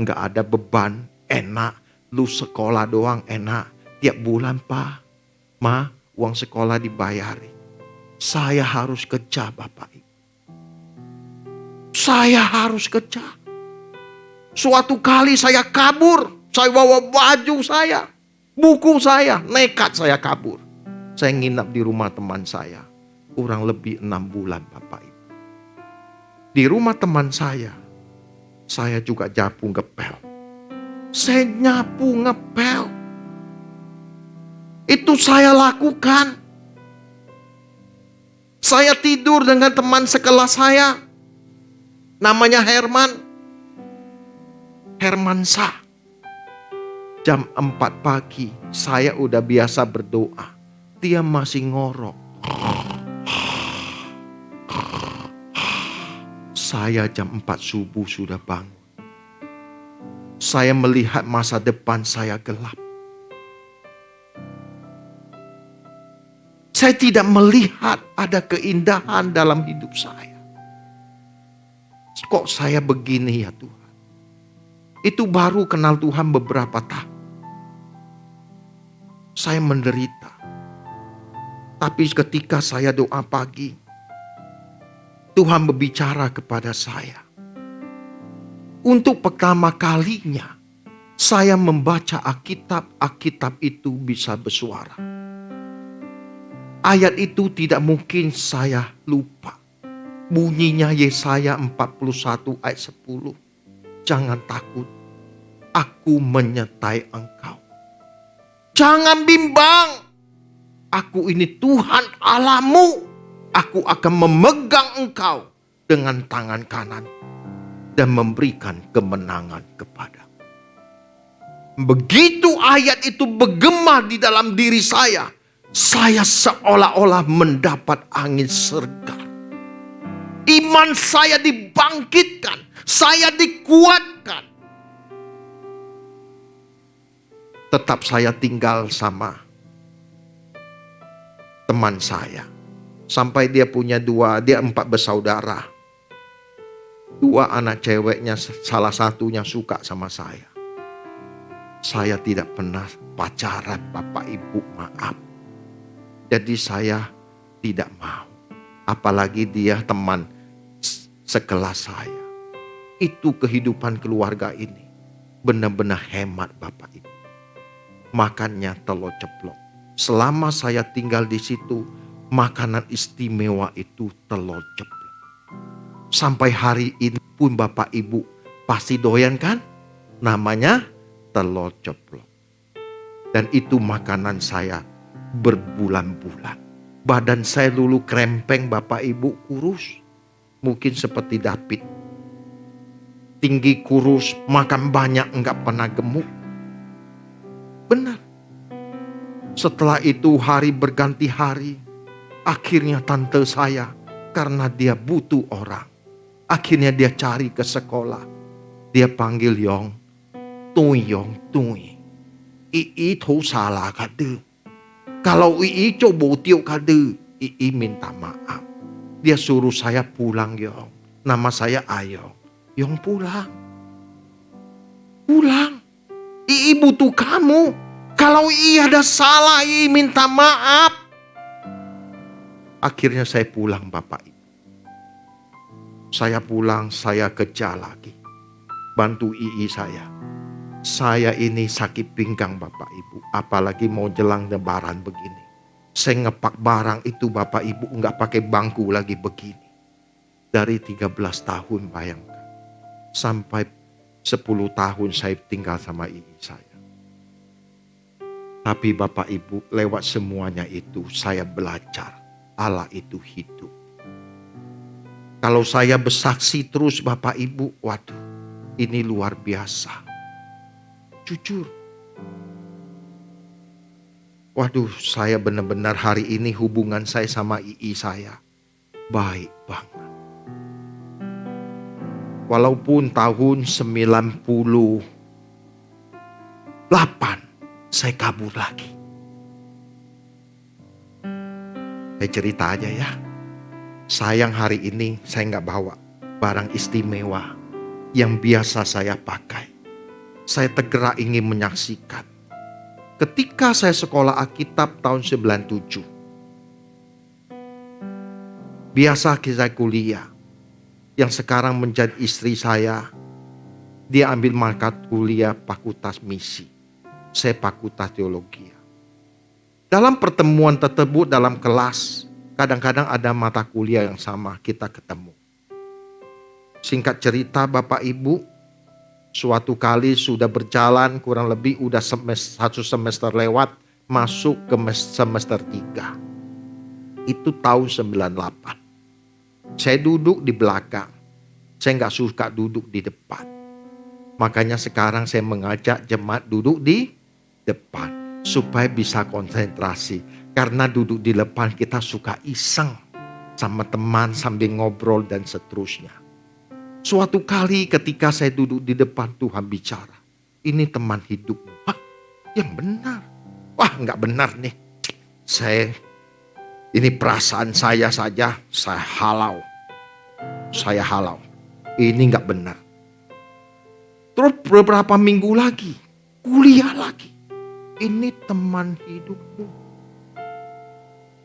Gak ada beban, enak. Lu sekolah doang enak. Tiap bulan Pak, Ma, uang sekolah dibayari. Saya harus kerja Bapak Ibu. Saya harus kerja. Suatu kali saya kabur. Saya bawa baju saya, buku saya, nekat saya kabur. Saya nginap di rumah teman saya. Kurang lebih 6 bulan Bapak Ibu. Di rumah teman saya juga nyapu ngepel. Saya nyapu ngepel. Itu saya lakukan. Saya tidur dengan teman sekelas saya. Namanya Hermansa. Jam 4 pagi saya udah biasa berdoa. Dia masih ngorok. Saya jam 4 subuh sudah bangun. Saya melihat masa depan saya gelap. Saya tidak melihat ada keindahan dalam hidup saya. Kok saya begini ya Tuhan? Itu baru kenal Tuhan beberapa tahun. Saya menderita. Tapi ketika saya doa pagi, Tuhan berbicara kepada saya. Untuk pertama kalinya, saya membaca Alkitab itu bisa bersuara. Ayat itu tidak mungkin saya lupa. Bunyinya Yesaya 41 ayat 10. Jangan takut, aku menyertai engkau. Jangan bimbang, aku ini Tuhan Allahmu. Aku akan memegang engkau dengan tangan kanan dan memberikan kemenangan kepada. Begitu ayat itu bergema di dalam diri saya seolah-olah mendapat angin segar. Iman saya dibangkitkan, saya dikuatkan. Tetap saya tinggal sama teman saya. Sampai dia punya dia 4 bersaudara. 2 anak ceweknya, salah satunya suka sama saya. Saya tidak pernah pacaran, Bapak Ibu, maaf. Jadi saya tidak mau. Apalagi dia teman sekelas saya. Itu kehidupan keluarga ini. Benar-benar hemat Bapak Ibu. Makannya telur ceplok. Selama saya tinggal di situ, makanan istimewa itu telur ceplok. Sampai hari ini pun Bapak Ibu pasti doyan kan? Namanya telur ceplok. Dan itu makanan saya berbulan-bulan. Badan saya dulu krempeng Bapak Ibu, kurus. Mungkin seperti David. Tinggi kurus, makan banyak, enggak pernah gemuk. Benar. Setelah itu hari berganti hari. Akhirnya tante saya, karena dia butuh orang. Akhirnya dia cari ke sekolah. Dia panggil Yong. Tui Yong, Tui. Ii thou salah kade. Kalau Ii coba tiup kade, Ii minta maaf. Dia suruh saya pulang Yong. Nama saya Ayong. Yong pulang. Pulang. Ii butuh kamu. Kalau ada salah, minta maaf. Akhirnya saya pulang Bapak Ibu. Saya pulang, saya kerja lagi. Bantu saya. Saya ini sakit pinggang Bapak Ibu. Apalagi mau jelang lebaran begini. Saya ngepak barang itu Bapak Ibu nggak pakai bangku lagi begini. Dari 13 tahun bayangkan. Sampai 10 tahun saya tinggal sama saya. Tapi Bapak Ibu lewat semuanya itu saya belajar. Allah itu hidup. Kalau saya bersaksi terus Bapak Ibu, waduh, ini luar biasa. Jujur. Waduh, saya benar-benar hari ini hubungan saya sama saya baik banget. Walaupun tahun 98 saya kabur lagi. Saya cerita aja ya. Sayang hari ini saya nggak bawa barang istimewa yang biasa saya pakai. Saya tergerak ingin menyaksikan. Ketika saya sekolah Alkitab tahun 97. Biasa saya kuliah. Yang sekarang menjadi istri saya. Dia ambil markat kuliah Fakultas Misi. Saya Fakultas Teologi. Dalam pertemuan tersebut dalam kelas, kadang-kadang ada mata kuliah yang sama kita ketemu. Singkat cerita Bapak Ibu, suatu kali sudah berjalan kurang lebih udah satu semester lewat, masuk ke semester 3. Itu tahun 98. Saya duduk di belakang. Saya nggak suka duduk di depan. Makanya sekarang saya mengajak jemaat duduk di depan. Supaya bisa konsentrasi. Karena duduk di depan kita suka iseng. Sama teman sambil ngobrol dan seterusnya. Suatu kali ketika saya duduk di depan Tuhan bicara. Ini teman hidupmu. Wah, yang benar. Wah, nggak benar nih. Ini perasaan saya saja. Saya halau. Ini nggak benar. Terus beberapa minggu lagi. Kuliah lagi. Ini teman hidupmu.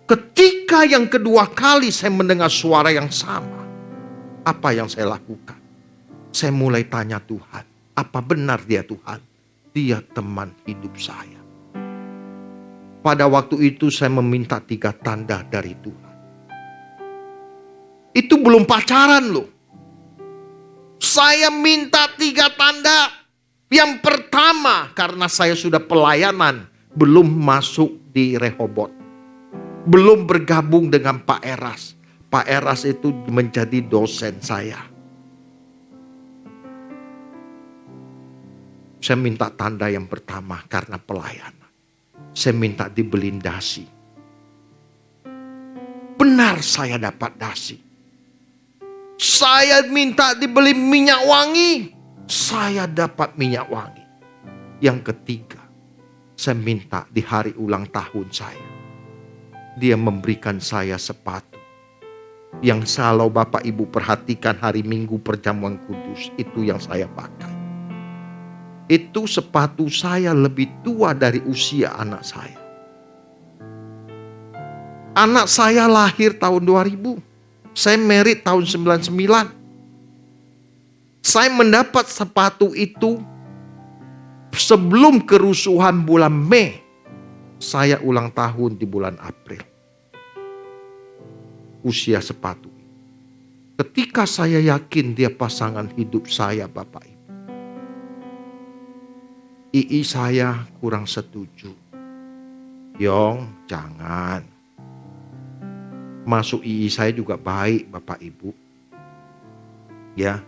Ketika yang kedua kali saya mendengar suara yang sama. Apa yang saya lakukan? Saya mulai tanya Tuhan. Apa benar dia Tuhan? Dia teman hidup saya. Pada waktu itu saya meminta 3 tanda dari Tuhan. Itu belum pacaran loh. Saya minta 3 tanda. Yang pertama, karena saya sudah pelayanan, belum masuk di Rehobot. Belum bergabung dengan Pak Eras. Pak Eras itu menjadi dosen saya. Saya minta tanda yang pertama karena pelayanan. Saya minta dibeliin dasi. Benar saya dapat dasi. Saya minta dibeli minyak wangi. Saya dapat minyak wangi. Yang ketiga, saya minta di hari ulang tahun saya. Dia memberikan saya sepatu. Yang kalau Bapak Ibu perhatikan hari Minggu perjamuan kudus, itu yang saya pakai. Itu sepatu saya lebih tua dari usia anak saya. Anak saya lahir tahun 2000. Saya married tahun 99. Saya mendapat sepatu itu sebelum kerusuhan bulan Mei. Saya ulang tahun di bulan April. Usia sepatu. Ketika saya yakin dia pasangan hidup saya Bapak Ibu. Saya kurang setuju. Yong, jangan. Masuk saya juga baik Bapak Ibu. Ya.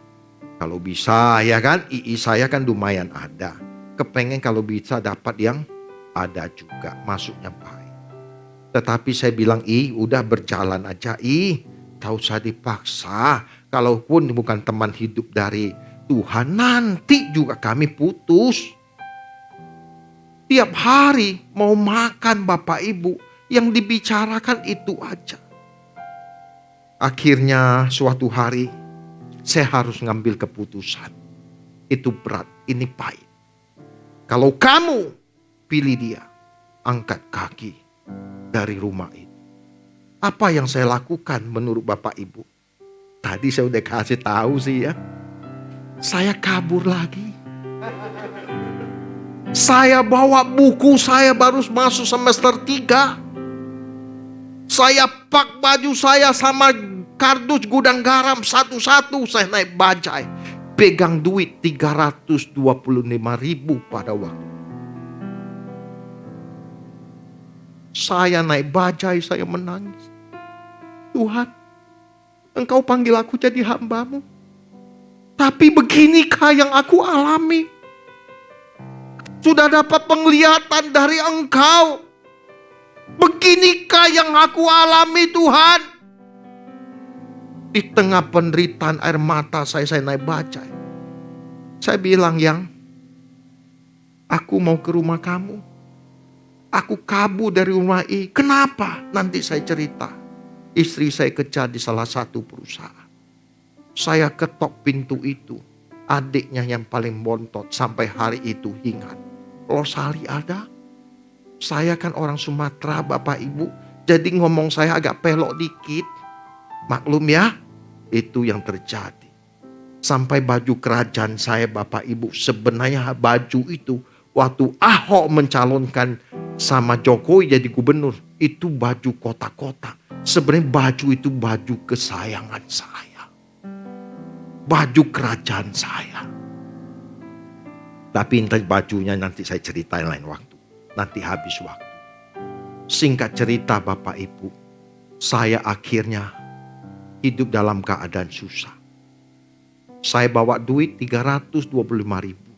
Kalau bisa ya kan, saya kan lumayan ada. Kepengen kalau bisa dapat yang ada juga, masuknya baik. Tetapi saya bilang, udah berjalan aja, tak usah dipaksa. Kalaupun bukan teman hidup dari Tuhan, nanti juga kami putus. Tiap hari mau makan Bapak Ibu, yang dibicarakan itu aja. Akhirnya suatu hari, saya harus ngambil keputusan. Itu berat, ini pahit. Kalau kamu pilih dia. Angkat kaki dari rumah itu. Apa yang saya lakukan menurut Bapak Ibu? Tadi saya udah kasih tahu sih ya. Saya kabur lagi. Saya bawa buku saya baru masuk semester 3. Saya pak baju saya sama kardus gudang garam satu-satu. Saya naik bajai. Pegang duit 325.000 pada waktu. Saya naik bajai, saya menangis. Tuhan, Engkau panggil aku jadi hamba-Mu. Tapi beginikah yang aku alami? Sudah dapat penglihatan dari Engkau. Beginikah yang aku alami, Tuhan? Di tengah penderitaan air mata saya naik bajai. Saya bilang, Yang, aku mau ke rumah kamu. Aku kabur dari rumah ini. Kenapa? Nanti saya cerita. Istri saya kerja di salah satu perusahaan. Saya ketok pintu itu. Adiknya yang paling bontot sampai hari itu ingat. Rosali ada? Saya kan orang Sumatera, Bapak Ibu. Jadi ngomong saya agak pelok dikit. Maklum ya, itu yang terjadi. Sampai baju kerajaan saya, Bapak Ibu. Sebenarnya baju itu waktu Ahok mencalonkan sama Jokowi jadi gubernur. Itu baju kotak-kotak. Sebenarnya baju itu baju kesayangan saya. Baju kerajaan saya. Tapi bajunya nanti saya ceritain lain waktu. Nanti habis waktu. Singkat cerita Bapak Ibu. Saya akhirnya hidup dalam keadaan susah. Saya bawa duit 325.000.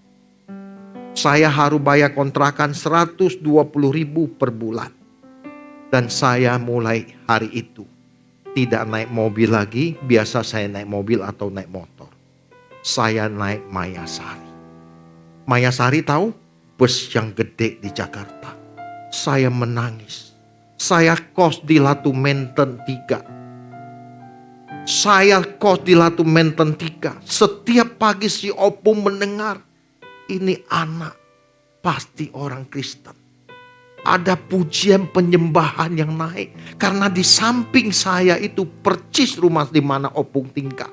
Saya harus bayar kontrakan 120.000 per bulan. Dan saya mulai hari itu tidak naik mobil lagi. Biasa saya naik mobil atau naik motor. Saya naik Mayasari. Mayasari tahu? Bus yang gede di Jakarta. Saya menangis. Saya kos di Latu Menten 3. Saya kos di Latu Menten 3. Setiap pagi si Opung mendengar. Ini anak pasti orang Kristen. Ada pujian penyembahan yang naik. Karena di samping saya itu percis rumah di mana Opung tinggal.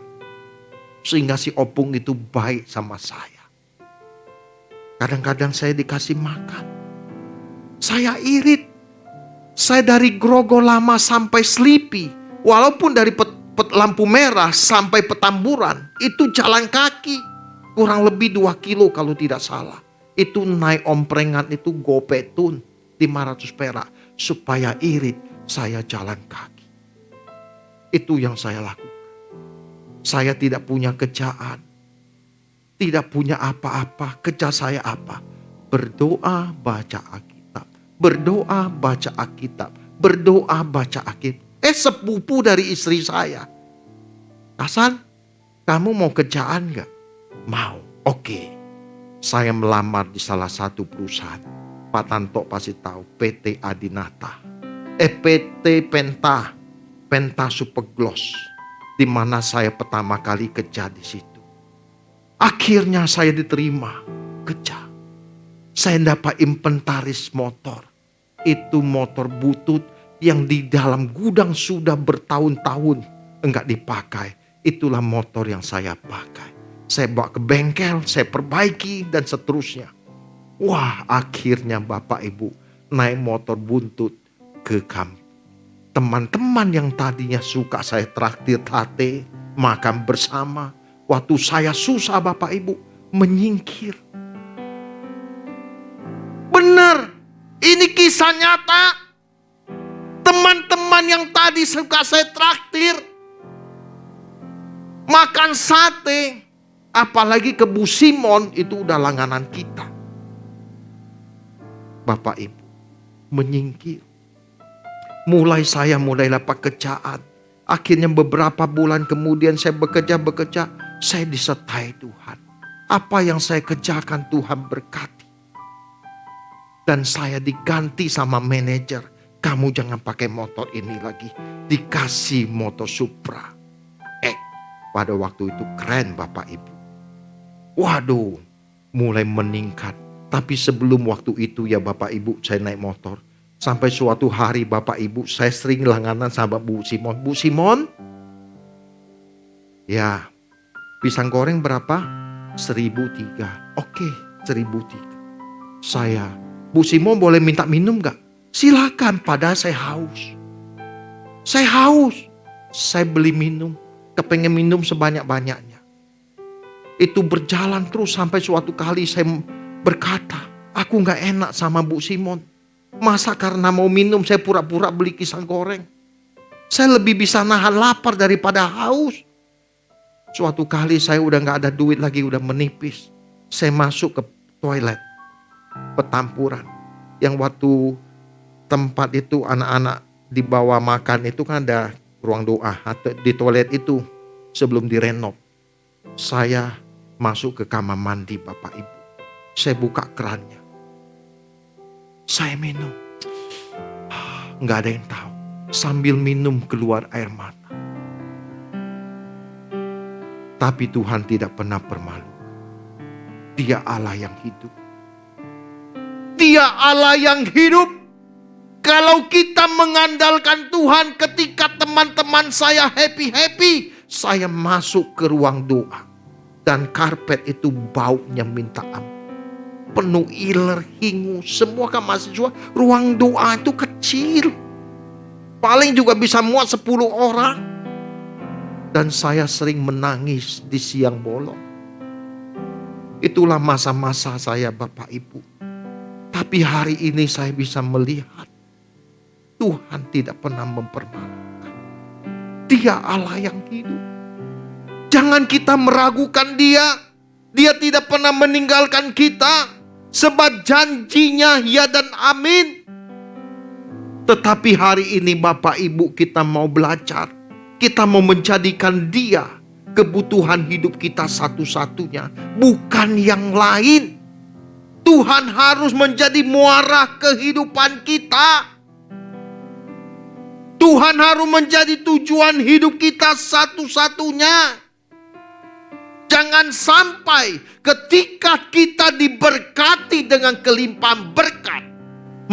Sehingga si Opung itu baik sama saya. Kadang-kadang saya dikasih makan. Saya irit. Saya dari Grogol Lama sampai Selipi. Walaupun dari lampu merah sampai Petamburan. Itu jalan kaki. Kurang lebih 2 kilo kalau tidak salah. Itu naik omprengan itu gopetun 500 perak. Supaya irit saya jalan kaki. Itu yang saya lakukan. Saya tidak punya kerjaan. Tidak punya apa-apa. Kerja saya apa? Berdoa, baca Alkitab. Berdoa, baca Alkitab. Berdoa, baca Alkitab. Sepupu dari istri saya. Hasan, kamu mau kerjaan gak? Mau. Oke. Saya melamar di salah satu perusahaan. Pak Tanto pasti tahu. PT Adinata. PT Penta. Penta Supergloss. Di mana saya pertama kali kerja di situ. Akhirnya saya diterima kerja. Saya dapat inventaris motor. Itu motor butut yang di dalam gudang sudah bertahun-tahun enggak dipakai. Itulah motor yang saya pakai. Saya bawa ke bengkel, saya perbaiki dan seterusnya. Wah, akhirnya Bapak Ibu naik motor buntut ke kampung. Teman-teman yang tadinya suka saya traktir tate, makan bersama. Waktu saya susah Bapak Ibu menyingkir. Benar, ini kisah nyata. Teman-teman yang tadi suka saya traktir makan sate, apalagi ke Bu Simon itu udah langganan kita. Bapak Ibu menyingkir. Mulai dapat kerjaan. Akhirnya beberapa bulan kemudian saya bekerja. Saya disertai Tuhan. Apa yang saya kerjakan Tuhan berkati. Dan saya diganti sama manajer. Kamu jangan pakai motor ini lagi. Dikasih motor Supra. Pada waktu itu keren Bapak Ibu. Waduh, mulai meningkat Tapi sebelum waktu itu ya Bapak Ibu, saya naik motor. Sampai suatu hari Bapak Ibu, saya sering langganan sama Bu Simon. Bu Simon, ya pisang goreng berapa? 1.003. Oke, 1.003. Saya, Bu Simon boleh minta minum gak? Silakan, padahal saya haus. Saya haus. Saya beli minum, kepengen minum sebanyak-banyaknya. Itu berjalan terus sampai suatu kali saya berkata, aku gak enak sama Bu Simon. Masa karena mau minum saya pura-pura beli pisang goreng? Saya lebih bisa nahan lapar daripada haus. Suatu kali saya udah gak ada duit lagi, udah menipis. Saya masuk ke toilet Petampuran. Yang waktu tempat itu anak-anak dibawa makan itu kan ada ruang doa. Di toilet itu sebelum direnov. Saya masuk ke kamar mandi Bapak Ibu. Saya buka kerannya. Saya minum. Nggak ada yang tahu. Sambil minum keluar air mata. Tapi Tuhan tidak pernah permalu. Dia Allah yang hidup. Dia Allah yang hidup. Kalau kita mengandalkan Tuhan, ketika teman-teman saya happy-happy, saya masuk ke ruang doa. Dan karpet itu baunya minta ampun. Penuh iler, hingu, semua kan mahasiswa. Ruang doa itu kecil. Paling juga bisa muat 10 orang. Dan saya sering menangis di siang bolong. Itulah masa-masa saya Bapak Ibu. Tapi hari ini saya bisa melihat Tuhan tidak pernah mempermalukan. Dia Allah yang hidup. Jangan kita meragukan Dia. Dia tidak pernah meninggalkan kita. Sebab janjinya ya dan amin. Tetapi hari ini Bapak Ibu kita mau belajar. Kita mau menjadikan Dia kebutuhan hidup kita satu-satunya. Bukan yang lain. Tuhan harus menjadi muara kehidupan kita. Tuhan harus menjadi tujuan hidup kita satu-satunya. Jangan sampai ketika kita diberkati dengan kelimpahan berkat,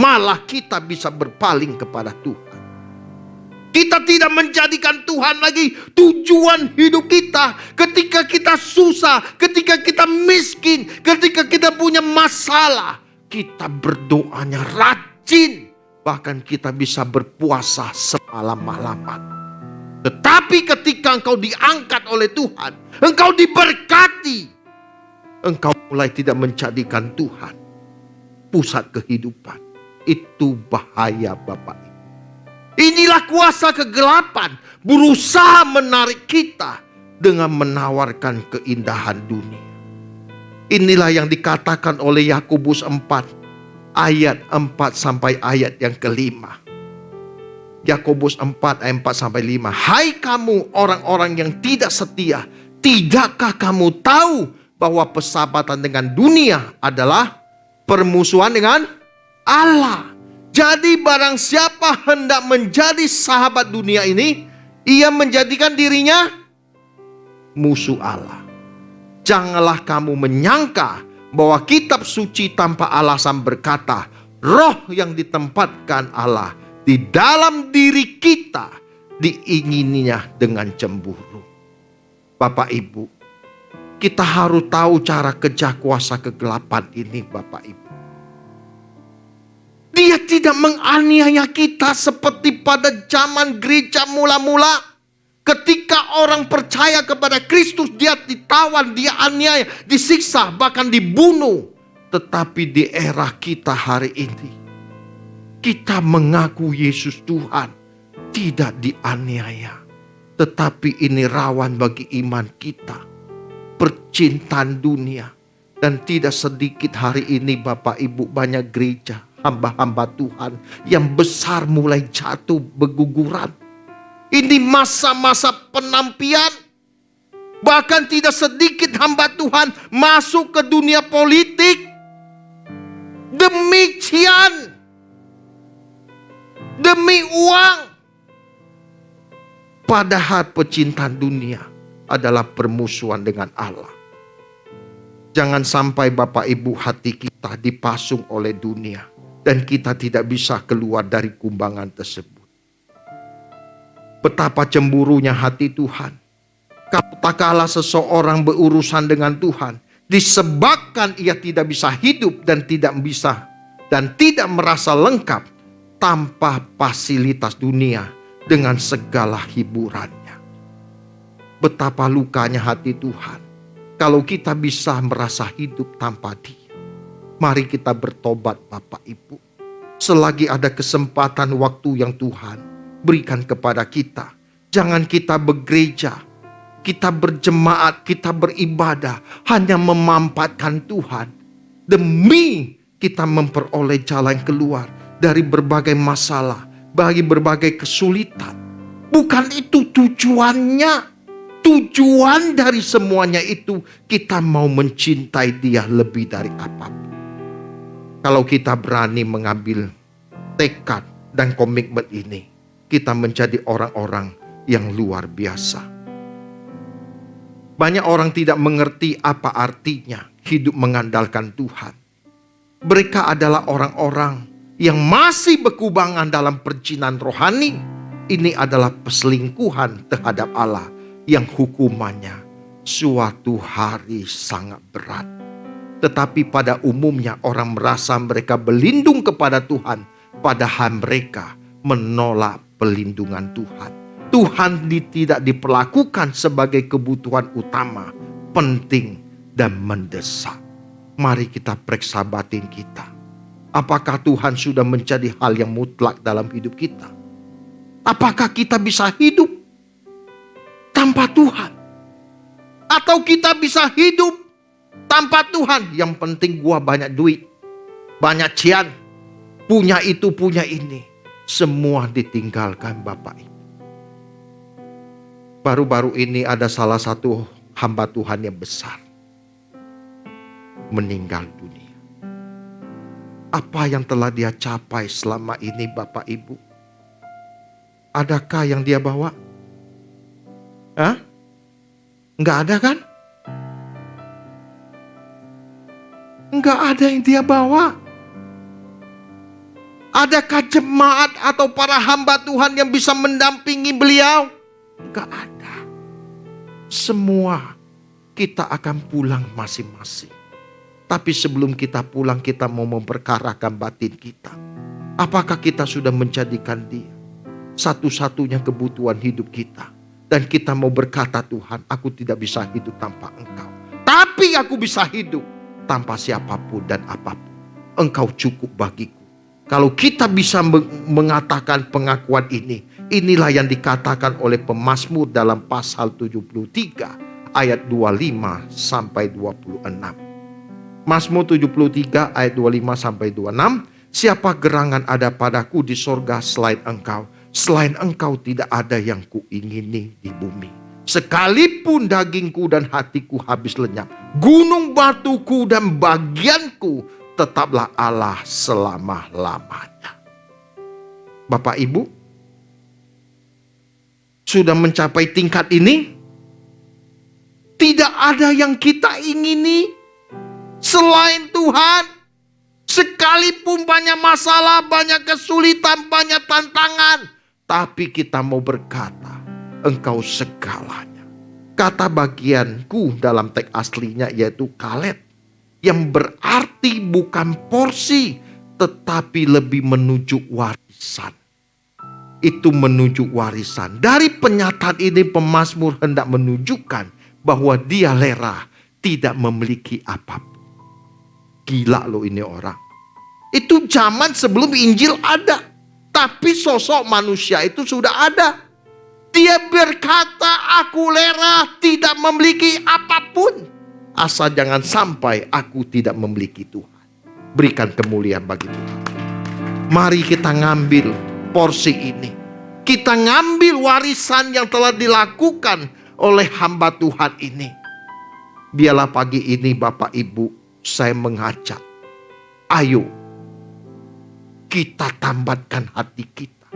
malah kita bisa berpaling kepada Tuhan. Kita tidak menjadikan Tuhan lagi tujuan hidup kita. Ketika kita susah, ketika kita miskin, ketika kita punya masalah, kita berdoanya rajin. Bahkan kita bisa berpuasa semalam-malaman. Tetapi ketika engkau diangkat oleh Tuhan, engkau diberkati, engkau mulai tidak menjadikan Tuhan pusat kehidupan. Itu bahaya Bapak Ibu. Inilah kuasa kegelapan berusaha menarik kita dengan menawarkan keindahan dunia. Inilah yang dikatakan oleh Yakobus 4 ayat 4 sampai ayat yang kelima. Yakobus 4 ayat 4 sampai 5. Hai kamu orang-orang yang tidak setia, tidakkah kamu tahu bahwa persahabatan dengan dunia adalah permusuhan dengan Allah? Jadi barang siapa hendak menjadi sahabat dunia ini, ia menjadikan dirinya musuh Allah. Janganlah kamu menyangka bahwa kitab suci tanpa alasan berkata, roh yang ditempatkan Allah di dalam diri kita diingininya dengan cemburu. Bapak Ibu, kita harus tahu cara kerja kuasa kegelapan ini Bapak Ibu. Dia tidak menganiaya kita seperti pada zaman gereja mula-mula. Ketika orang percaya kepada Kristus, dia ditawan, dia aniaya, disiksa, bahkan dibunuh. Tetapi di era kita hari ini, kita mengaku Yesus Tuhan, tidak dianiaya. Tetapi ini rawan bagi iman kita. Percintaan dunia. Dan tidak sedikit hari ini Bapak Ibu, banyak gereja, hamba-hamba Tuhan yang besar mulai jatuh berguguran. Ini masa-masa penampian. Bahkan tidak sedikit hamba Tuhan masuk ke dunia politik. Demikian. Demi uang. Padahal percintaan dunia adalah permusuhan dengan Allah. Jangan sampai Bapak Ibu hati kita dipasung oleh dunia dan kita tidak bisa keluar dari kumbangan tersebut. Betapa cemburunya hati Tuhan. Kalau tak kalah seseorang berurusan dengan Tuhan, disebabkan ia tidak bisa hidup dan tidak merasa lengkap tanpa fasilitas dunia dengan segala hiburannya. Betapa lukanya hati Tuhan kalau kita bisa merasa hidup tanpa Dia. Mari kita bertobat Bapak Ibu. Selagi ada kesempatan waktu yang Tuhan berikan kepada kita, jangan kita bergereja, kita berjemaat, kita beribadah hanya memanfaatkan Tuhan demi kita memperoleh jalan keluar dari berbagai masalah, bagi berbagai kesulitan. Bukan itu tujuannya. Tujuan dari semuanya itu kita mau mencintai Dia lebih dari apapun. Kalau kita berani mengambil tekad dan komitmen ini, kita menjadi orang-orang yang luar biasa. Banyak orang tidak mengerti apa artinya hidup mengandalkan Tuhan. Mereka adalah orang-orang yang masih berkubangan dalam perjinan rohani. Ini adalah perselingkuhan terhadap Allah yang hukumannya suatu hari sangat berat. Tetapi pada umumnya orang merasa mereka berlindung kepada Tuhan, padahal mereka menolak perlindungan Tuhan. Tuhan tidak diperlakukan sebagai kebutuhan utama, penting dan mendesak. Mari kita periksa batin kita. Apakah Tuhan sudah menjadi hal yang mutlak dalam hidup kita? Apakah kita bisa hidup tanpa Tuhan? Atau kita bisa hidup tanpa Tuhan? Yang penting gua banyak duit, banyak cian, punya itu, punya ini. Semua ditinggalkan Bapak Ibu. Baru-baru ini ada salah satu hamba Tuhan yang besar meninggal dunia. Apa yang telah dia capai selama ini Bapak Ibu? Adakah yang dia bawa? Hah? Enggak ada kan? Enggak ada yang dia bawa. Adakah jemaat atau para hamba Tuhan yang bisa mendampingi beliau? Enggak ada. Semua kita akan pulang masing-masing. Tapi sebelum kita pulang, kita mau memperkarakan batin kita. Apakah kita sudah menjadikan Dia satu-satunya kebutuhan hidup kita? Dan kita mau berkata, Tuhan, aku tidak bisa hidup tanpa Engkau. Tapi aku bisa hidup tanpa siapapun dan apapun. Engkau cukup bagiku. Kalau kita bisa mengatakan pengakuan ini, inilah yang dikatakan oleh pemazmur dalam pasal 73 ayat 25 sampai 26. Mazmur 73 ayat 25 sampai 26. Siapa gerangan ada padaku di sorga selain Engkau? Selain Engkau tidak ada yang kuingini di bumi. Sekalipun dagingku dan hatiku habis lenyap, gunung batuku dan bagianku tetaplah Allah selama-lamanya. Bapak Ibu, sudah mencapai tingkat ini? Tidak ada yang kita ingini selain Tuhan. Sekalipun banyak masalah, banyak kesulitan, banyak tantangan, tapi kita mau berkata, Engkau segalanya. Kata bagianku dalam teks aslinya yaitu kalet, yang berarti bukan porsi, tetapi lebih menuju warisan. Itu menuju warisan. Dari pernyataan ini pemazmur hendak menunjukkan bahwa dia lera tidak memiliki apapun. Gila loh ini orang. Itu zaman sebelum Injil ada. Tapi sosok manusia itu sudah ada. Dia berkata, aku lera tidak memiliki apapun. Asal jangan sampai aku tidak memiliki Tuhan. Berikan kemuliaan bagi Tuhan. Mari kita ngambil porsi ini. Kita ngambil warisan yang telah dilakukan oleh hamba Tuhan ini. Biarlah pagi ini Bapak Ibu, saya mengajak. Ayo kita tambatkan hati kita,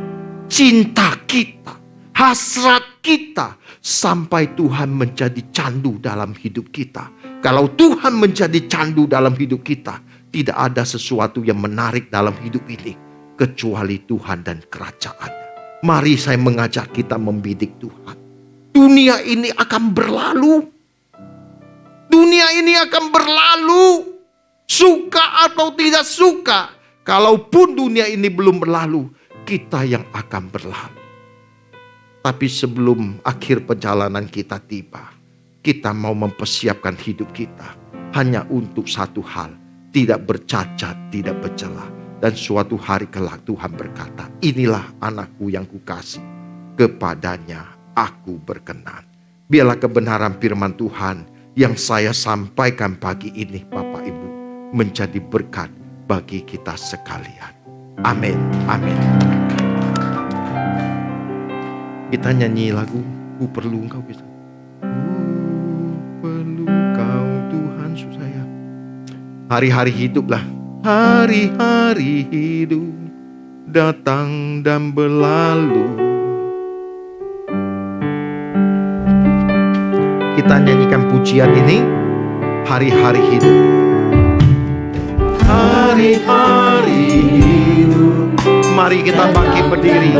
cinta kita, hasrat kita sampai Tuhan menjadi candu dalam hidup kita. Kalau Tuhan menjadi candu dalam hidup kita, tidak ada sesuatu yang menarik dalam hidup ini kecuali Tuhan dan kerajaannya. Mari saya mengajak kita membidik Tuhan. Dunia ini akan berlalu. Dunia ini akan berlalu. Suka atau tidak suka. Kalaupun dunia ini belum berlalu, kita yang akan berlalu. Tapi sebelum akhir perjalanan kita tiba, kita mau mempersiapkan hidup kita hanya untuk satu hal. Tidak bercacat, tidak bercela. Dan suatu hari kelak Tuhan berkata, inilah anakku yang kukasih, kepadanya aku berkenan. Biarlah kebenaran firman Tuhan yang saya sampaikan pagi ini Bapak Ibu menjadi berkat bagi kita sekalian. Amin, amin. Kita nyanyi lagu Ku Perlu Engkau, bisa. Ku perlu Kau Tuhan saya. Hari-hari hiduplah. Hari-hari hidup datang dan berlalu. Kita nyanyikan pujian ini, hari-hari hidup. Hari-hari hidup. Mari kita bangkit berdiri.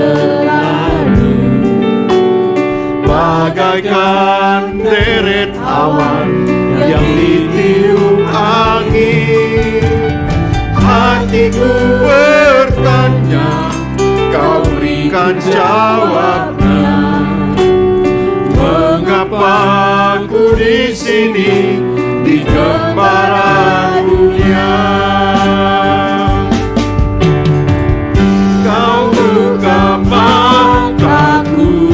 Bagaikan deret awan yang ditiup angin, hatiku bertanya, Kau berikan jawabnya. Mengapa ku di sini di gembara dunia? Kau buka mataku,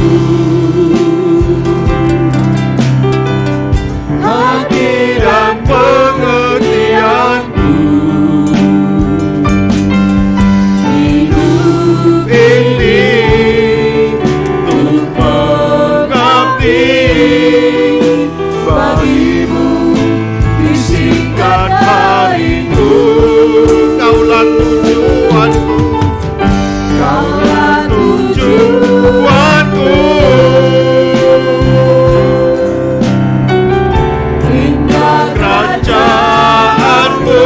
hati dan pengertianku. Hidup ini untuk mengabdi bagimu di singkat hariku. Kaulah tujuanku, Kaulah tujuanku. Indah kerajaanmu.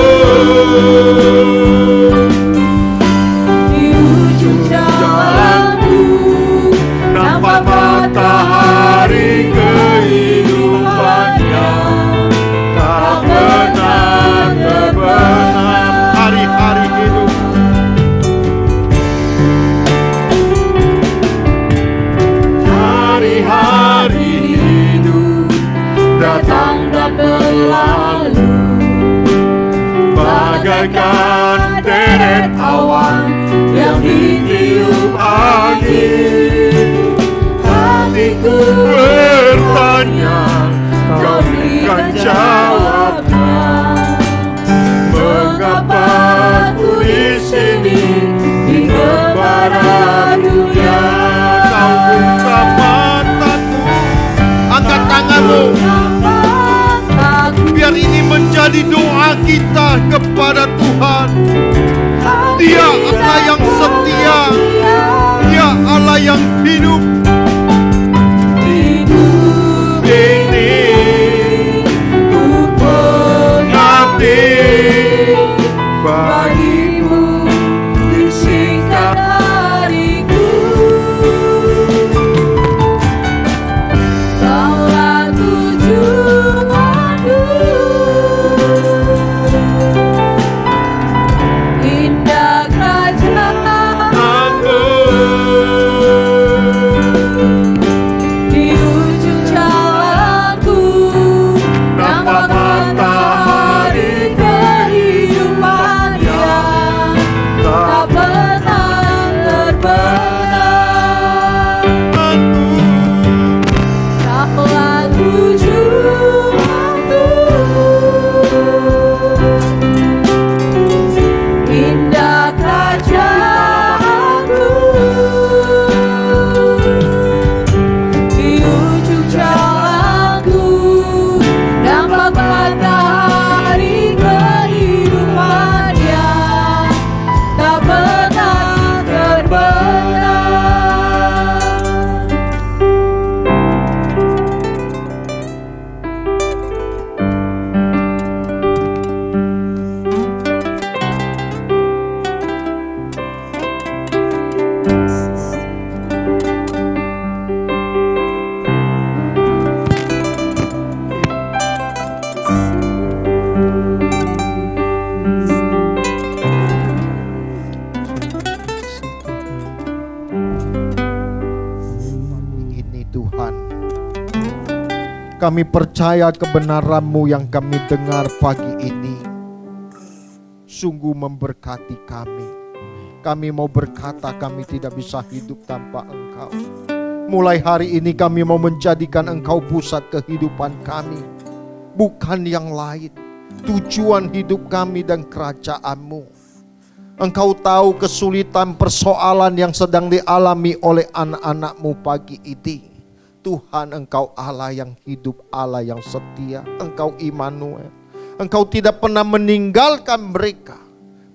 Di ujung jalanku nampak matahari kehidupannya. Tak pernah terbenam. hari-hari hidup. Hari-hari hidup datang dan berlalu, bagaikan deret awan yang ditiup angin. Hatiku bertanya, Kau berikan jawabnya. Mengapa ku di sini di gembara dunia? Kau buka mataku, angkat tanganmu. Biar ini menjadi doa kita kepada Tuhan. Dia Allah yang setia, Dia Allah yang hidup. Hidup ini untuk mengabdi bagimu di singkat hariku. Kaulah tujuanku, indah kerajaanmu. Kami percaya kebenaran-Mu yang kami dengar pagi ini sungguh memberkati kami. Kami mau berkata kami tidak bisa hidup tanpa Engkau. Mulai hari ini kami mau menjadikan Engkau pusat kehidupan kami, bukan yang lain. Tujuan hidup kami dan kerajaan-Mu. Engkau tahu kesulitan persoalan yang sedang dialami oleh anak-anak-Mu pagi ini. Tuhan, Engkau Allah yang hidup, Allah yang setia. Engkau Immanuel. Engkau tidak pernah meninggalkan mereka.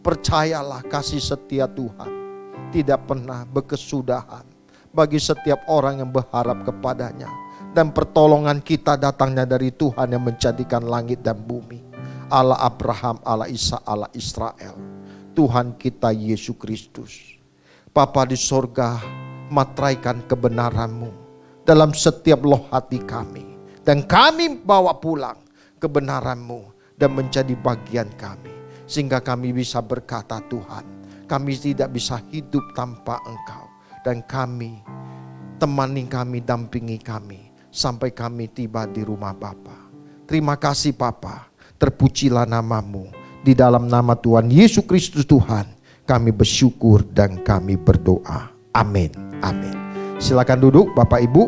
Percayalah, kasih setia Tuhan tidak pernah berkesudahan bagi setiap orang yang berharap kepadanya. Dan pertolongan kita datangnya dari Tuhan yang menjadikan langit dan bumi. Allah Abraham, Allah Ishak, Allah Israel. Tuhan kita Yesus Kristus. Bapa di sorga, matraikan kebenaran-Mu dalam setiap loh hati kami. Dan kami bawa pulang kebenaran-Mu dan menjadi bagian kami. Sehingga kami bisa berkata, Tuhan, kami tidak bisa hidup tanpa Engkau. Dan kami, temani kami, dampingi kami sampai kami tiba di rumah Bapa. Terima kasih Bapa, terpujilah nama-Mu. Di dalam nama Tuhan Yesus Kristus Tuhan, kami bersyukur dan kami berdoa. Amin. Amin. Silakan duduk Bapak Ibu.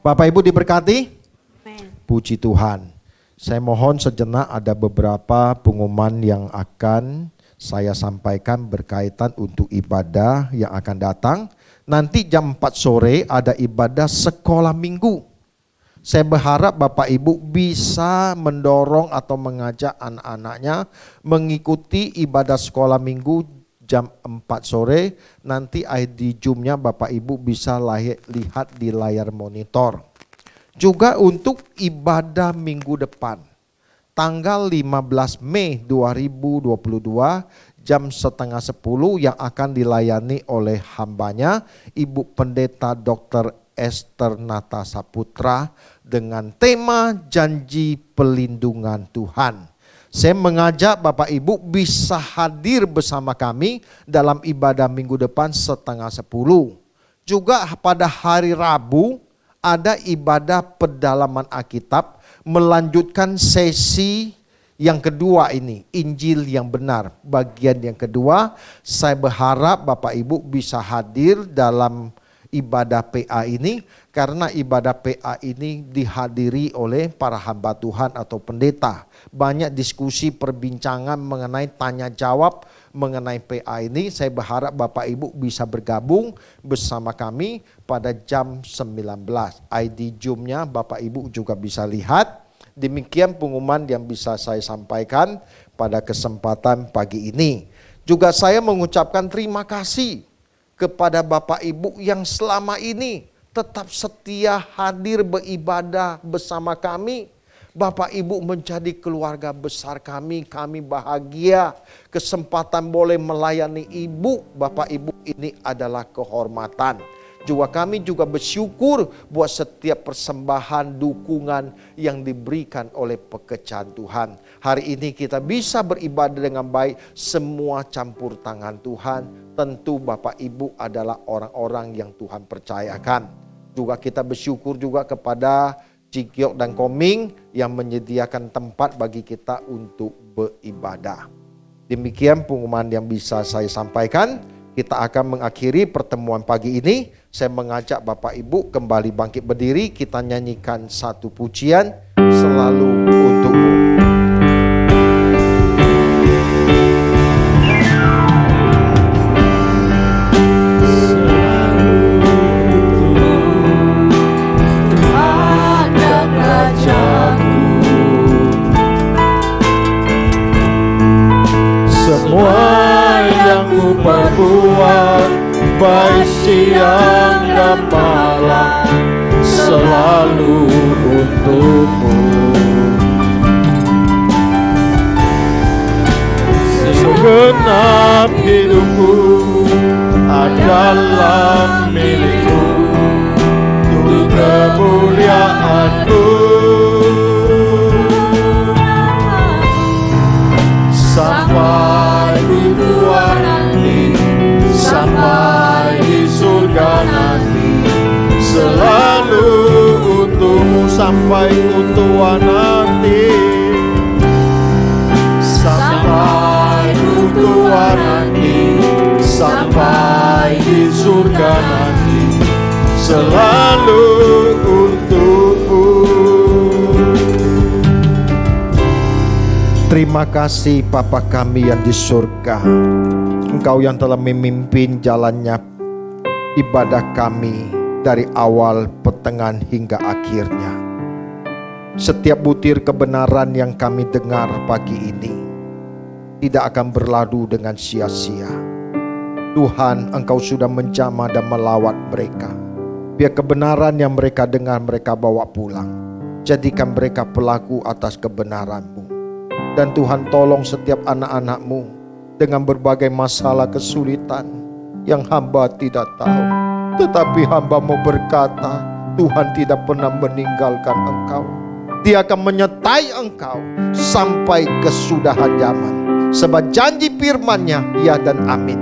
Bapak Ibu diberkati. Amin. Puji Tuhan. Saya mohon sejenak ada beberapa pengumuman yang akan saya sampaikan berkaitan untuk ibadah yang akan datang. Nanti jam 4 sore ada ibadah sekolah minggu. Saya berharap Bapak Ibu bisa mendorong atau mengajak anak-anaknya mengikuti ibadah sekolah minggu jam 4 sore. Nanti ID Zoom-nya Bapak Ibu bisa lihat di layar monitor. Juga untuk ibadah minggu depan, tanggal 15 Mei 2022 jam 9:30 yang akan dilayani oleh hambanya Ibu Pendeta Dr. Esther Natasa Putra dengan tema janji pelindungan Tuhan. Saya mengajak Bapak Ibu bisa hadir bersama kami dalam ibadah minggu depan 9:30. Juga pada hari Rabu ada ibadah pendalaman Alkitab melanjutkan sesi yang kedua ini, Injil yang benar. Bagian yang kedua, saya berharap Bapak Ibu bisa hadir dalam ibadah PA ini, karena ibadah PA ini dihadiri oleh para hamba Tuhan atau pendeta. Banyak diskusi perbincangan mengenai tanya jawab mengenai PA ini. Saya berharap Bapak Ibu bisa bergabung bersama kami pada jam 19. ID Zoom-nya Bapak Ibu juga bisa lihat. Demikian pengumuman yang bisa saya sampaikan pada kesempatan pagi ini. Juga saya mengucapkan terima kasih kepada Bapak Ibu yang selama ini tetap setia hadir beribadah bersama kami. Bapak Ibu menjadi keluarga besar kami bahagia. Kesempatan boleh melayani Ibu, Bapak Ibu ini adalah kehormatan. Juga kami juga bersyukur buat setiap persembahan, dukungan yang diberikan oleh pekerjaan Tuhan. Hari ini kita bisa beribadah dengan baik, semua campur tangan Tuhan. Tentu Bapak Ibu adalah orang-orang yang Tuhan percayakan. Juga kita bersyukur juga kepada Cikyok dan Koming yang menyediakan tempat bagi kita untuk beribadah. Demikian pengumuman yang bisa saya sampaikan. Kita akan mengakhiri pertemuan pagi ini. Saya mengajak Bapak Ibu kembali bangkit berdiri. Kita nyanyikan satu pujian, Selalu Untukmu. Perbuat baik siang dan malam selalu untukmu. Segenap hidupku adalah milikmu, untuk kemuliaan-Mu. Sampai di luar nanti, sampai di surga nanti, selalu untukmu sampai ku tua nanti, sampai ku tua nanti, sampai di surga nanti, selalu untukmu. Terima kasih Bapa kami yang di surga, Engkau yang telah memimpin jalannya ibadah kami dari awal, pertengahan hingga akhirnya. Setiap butir kebenaran yang kami dengar pagi ini tidak akan berlalu dengan sia-sia. Tuhan, Engkau sudah menjamah dan melawat mereka. Biar kebenaran yang mereka dengar mereka bawa pulang. Jadikan mereka pelaku atas kebenaran-Mu. Dan Tuhan, tolong setiap anak-anak-Mu dengan berbagai masalah kesulitan yang hamba tidak tahu. Tetapi hamba mau berkata, Tuhan tidak pernah meninggalkan engkau. Dia akan menyertai engkau sampai kesudahan zaman. Sebab janji firman-Nya ya dan amin.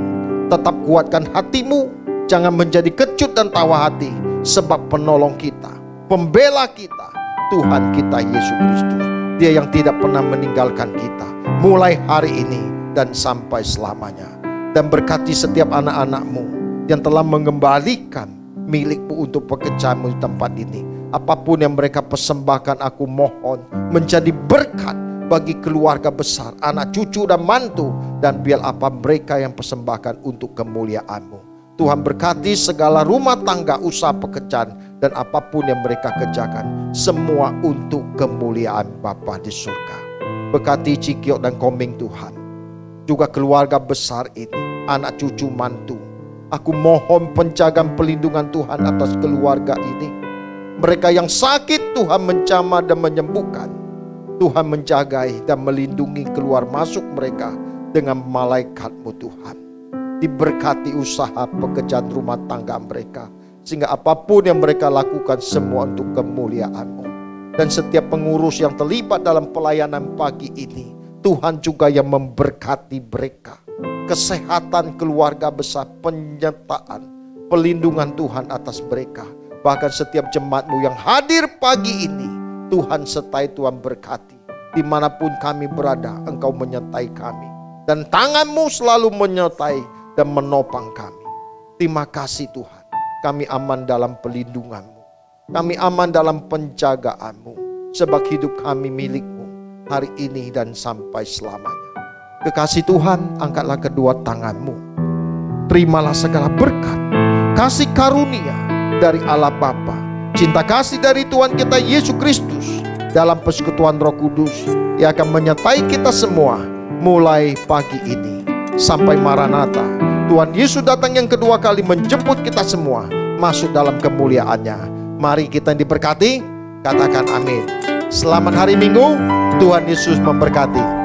Tetap kuatkan hatimu, jangan menjadi kecut dan tawa hati. Sebab penolong kita, pembela kita, Tuhan kita Yesus Kristus. Dia yang tidak pernah meninggalkan kita mulai hari ini dan sampai selamanya. Dan berkati setiap anak-anak-Mu yang telah mengembalikan milik-Mu untuk pekerjaan-Mu di tempat ini. Apapun yang mereka persembahkan, aku mohon menjadi berkat bagi keluarga besar, anak cucu dan mantu. Dan biar apa mereka yang persembahkan untuk kemuliaan-Mu. Tuhan berkati segala rumah tangga, usaha pekerjaan, dan apapun yang mereka kerjakan, semua untuk kemuliaan Bapa di surga. Berkati Cikiok dan Komeng Tuhan, juga keluarga besar ini, anak cucu mantu. Aku mohon penjagaan pelindungan Tuhan atas keluarga ini. Mereka yang sakit, Tuhan menjamah dan menyembuhkan. Tuhan menjagai dan melindungi keluar masuk mereka dengan malaikat-Mu Tuhan. Diberkati usaha pekerjaan rumah tangga mereka, sehingga apapun yang mereka lakukan semua untuk kemuliaan-Mu. Dan setiap pengurus yang terlibat dalam pelayanan pagi ini, Tuhan juga yang memberkati mereka. Kesehatan keluarga besar, penyertaan, pelindungan Tuhan atas mereka. Bahkan setiap jemaat-Mu yang hadir pagi ini, Tuhan sertai, Tuhan berkati. Dimanapun kami berada, Engkau menyertai kami. Dan tangan-Mu selalu menyertai dan menopang kami. Terima kasih Tuhan. Kami aman dalam pelindungan-Mu. Kami aman dalam penjagaan-Mu. Sebab hidup kami milik-Mu hari ini dan sampai selamanya. Kekasih Tuhan, angkatlah kedua tangan-Mu. Terimalah segala berkat, kasih karunia dari Allah Bapa, cinta kasih dari Tuhan kita Yesus Kristus, dalam persekutuan Roh Kudus yang akan menyertai kita semua mulai pagi ini sampai Maranatha. Tuhan Yesus datang yang kedua kali menjemput kita semua masuk dalam kemuliaan-Nya. Mari kita diberkati, katakan amin. Selamat hari Minggu, Tuhan Yesus memberkati.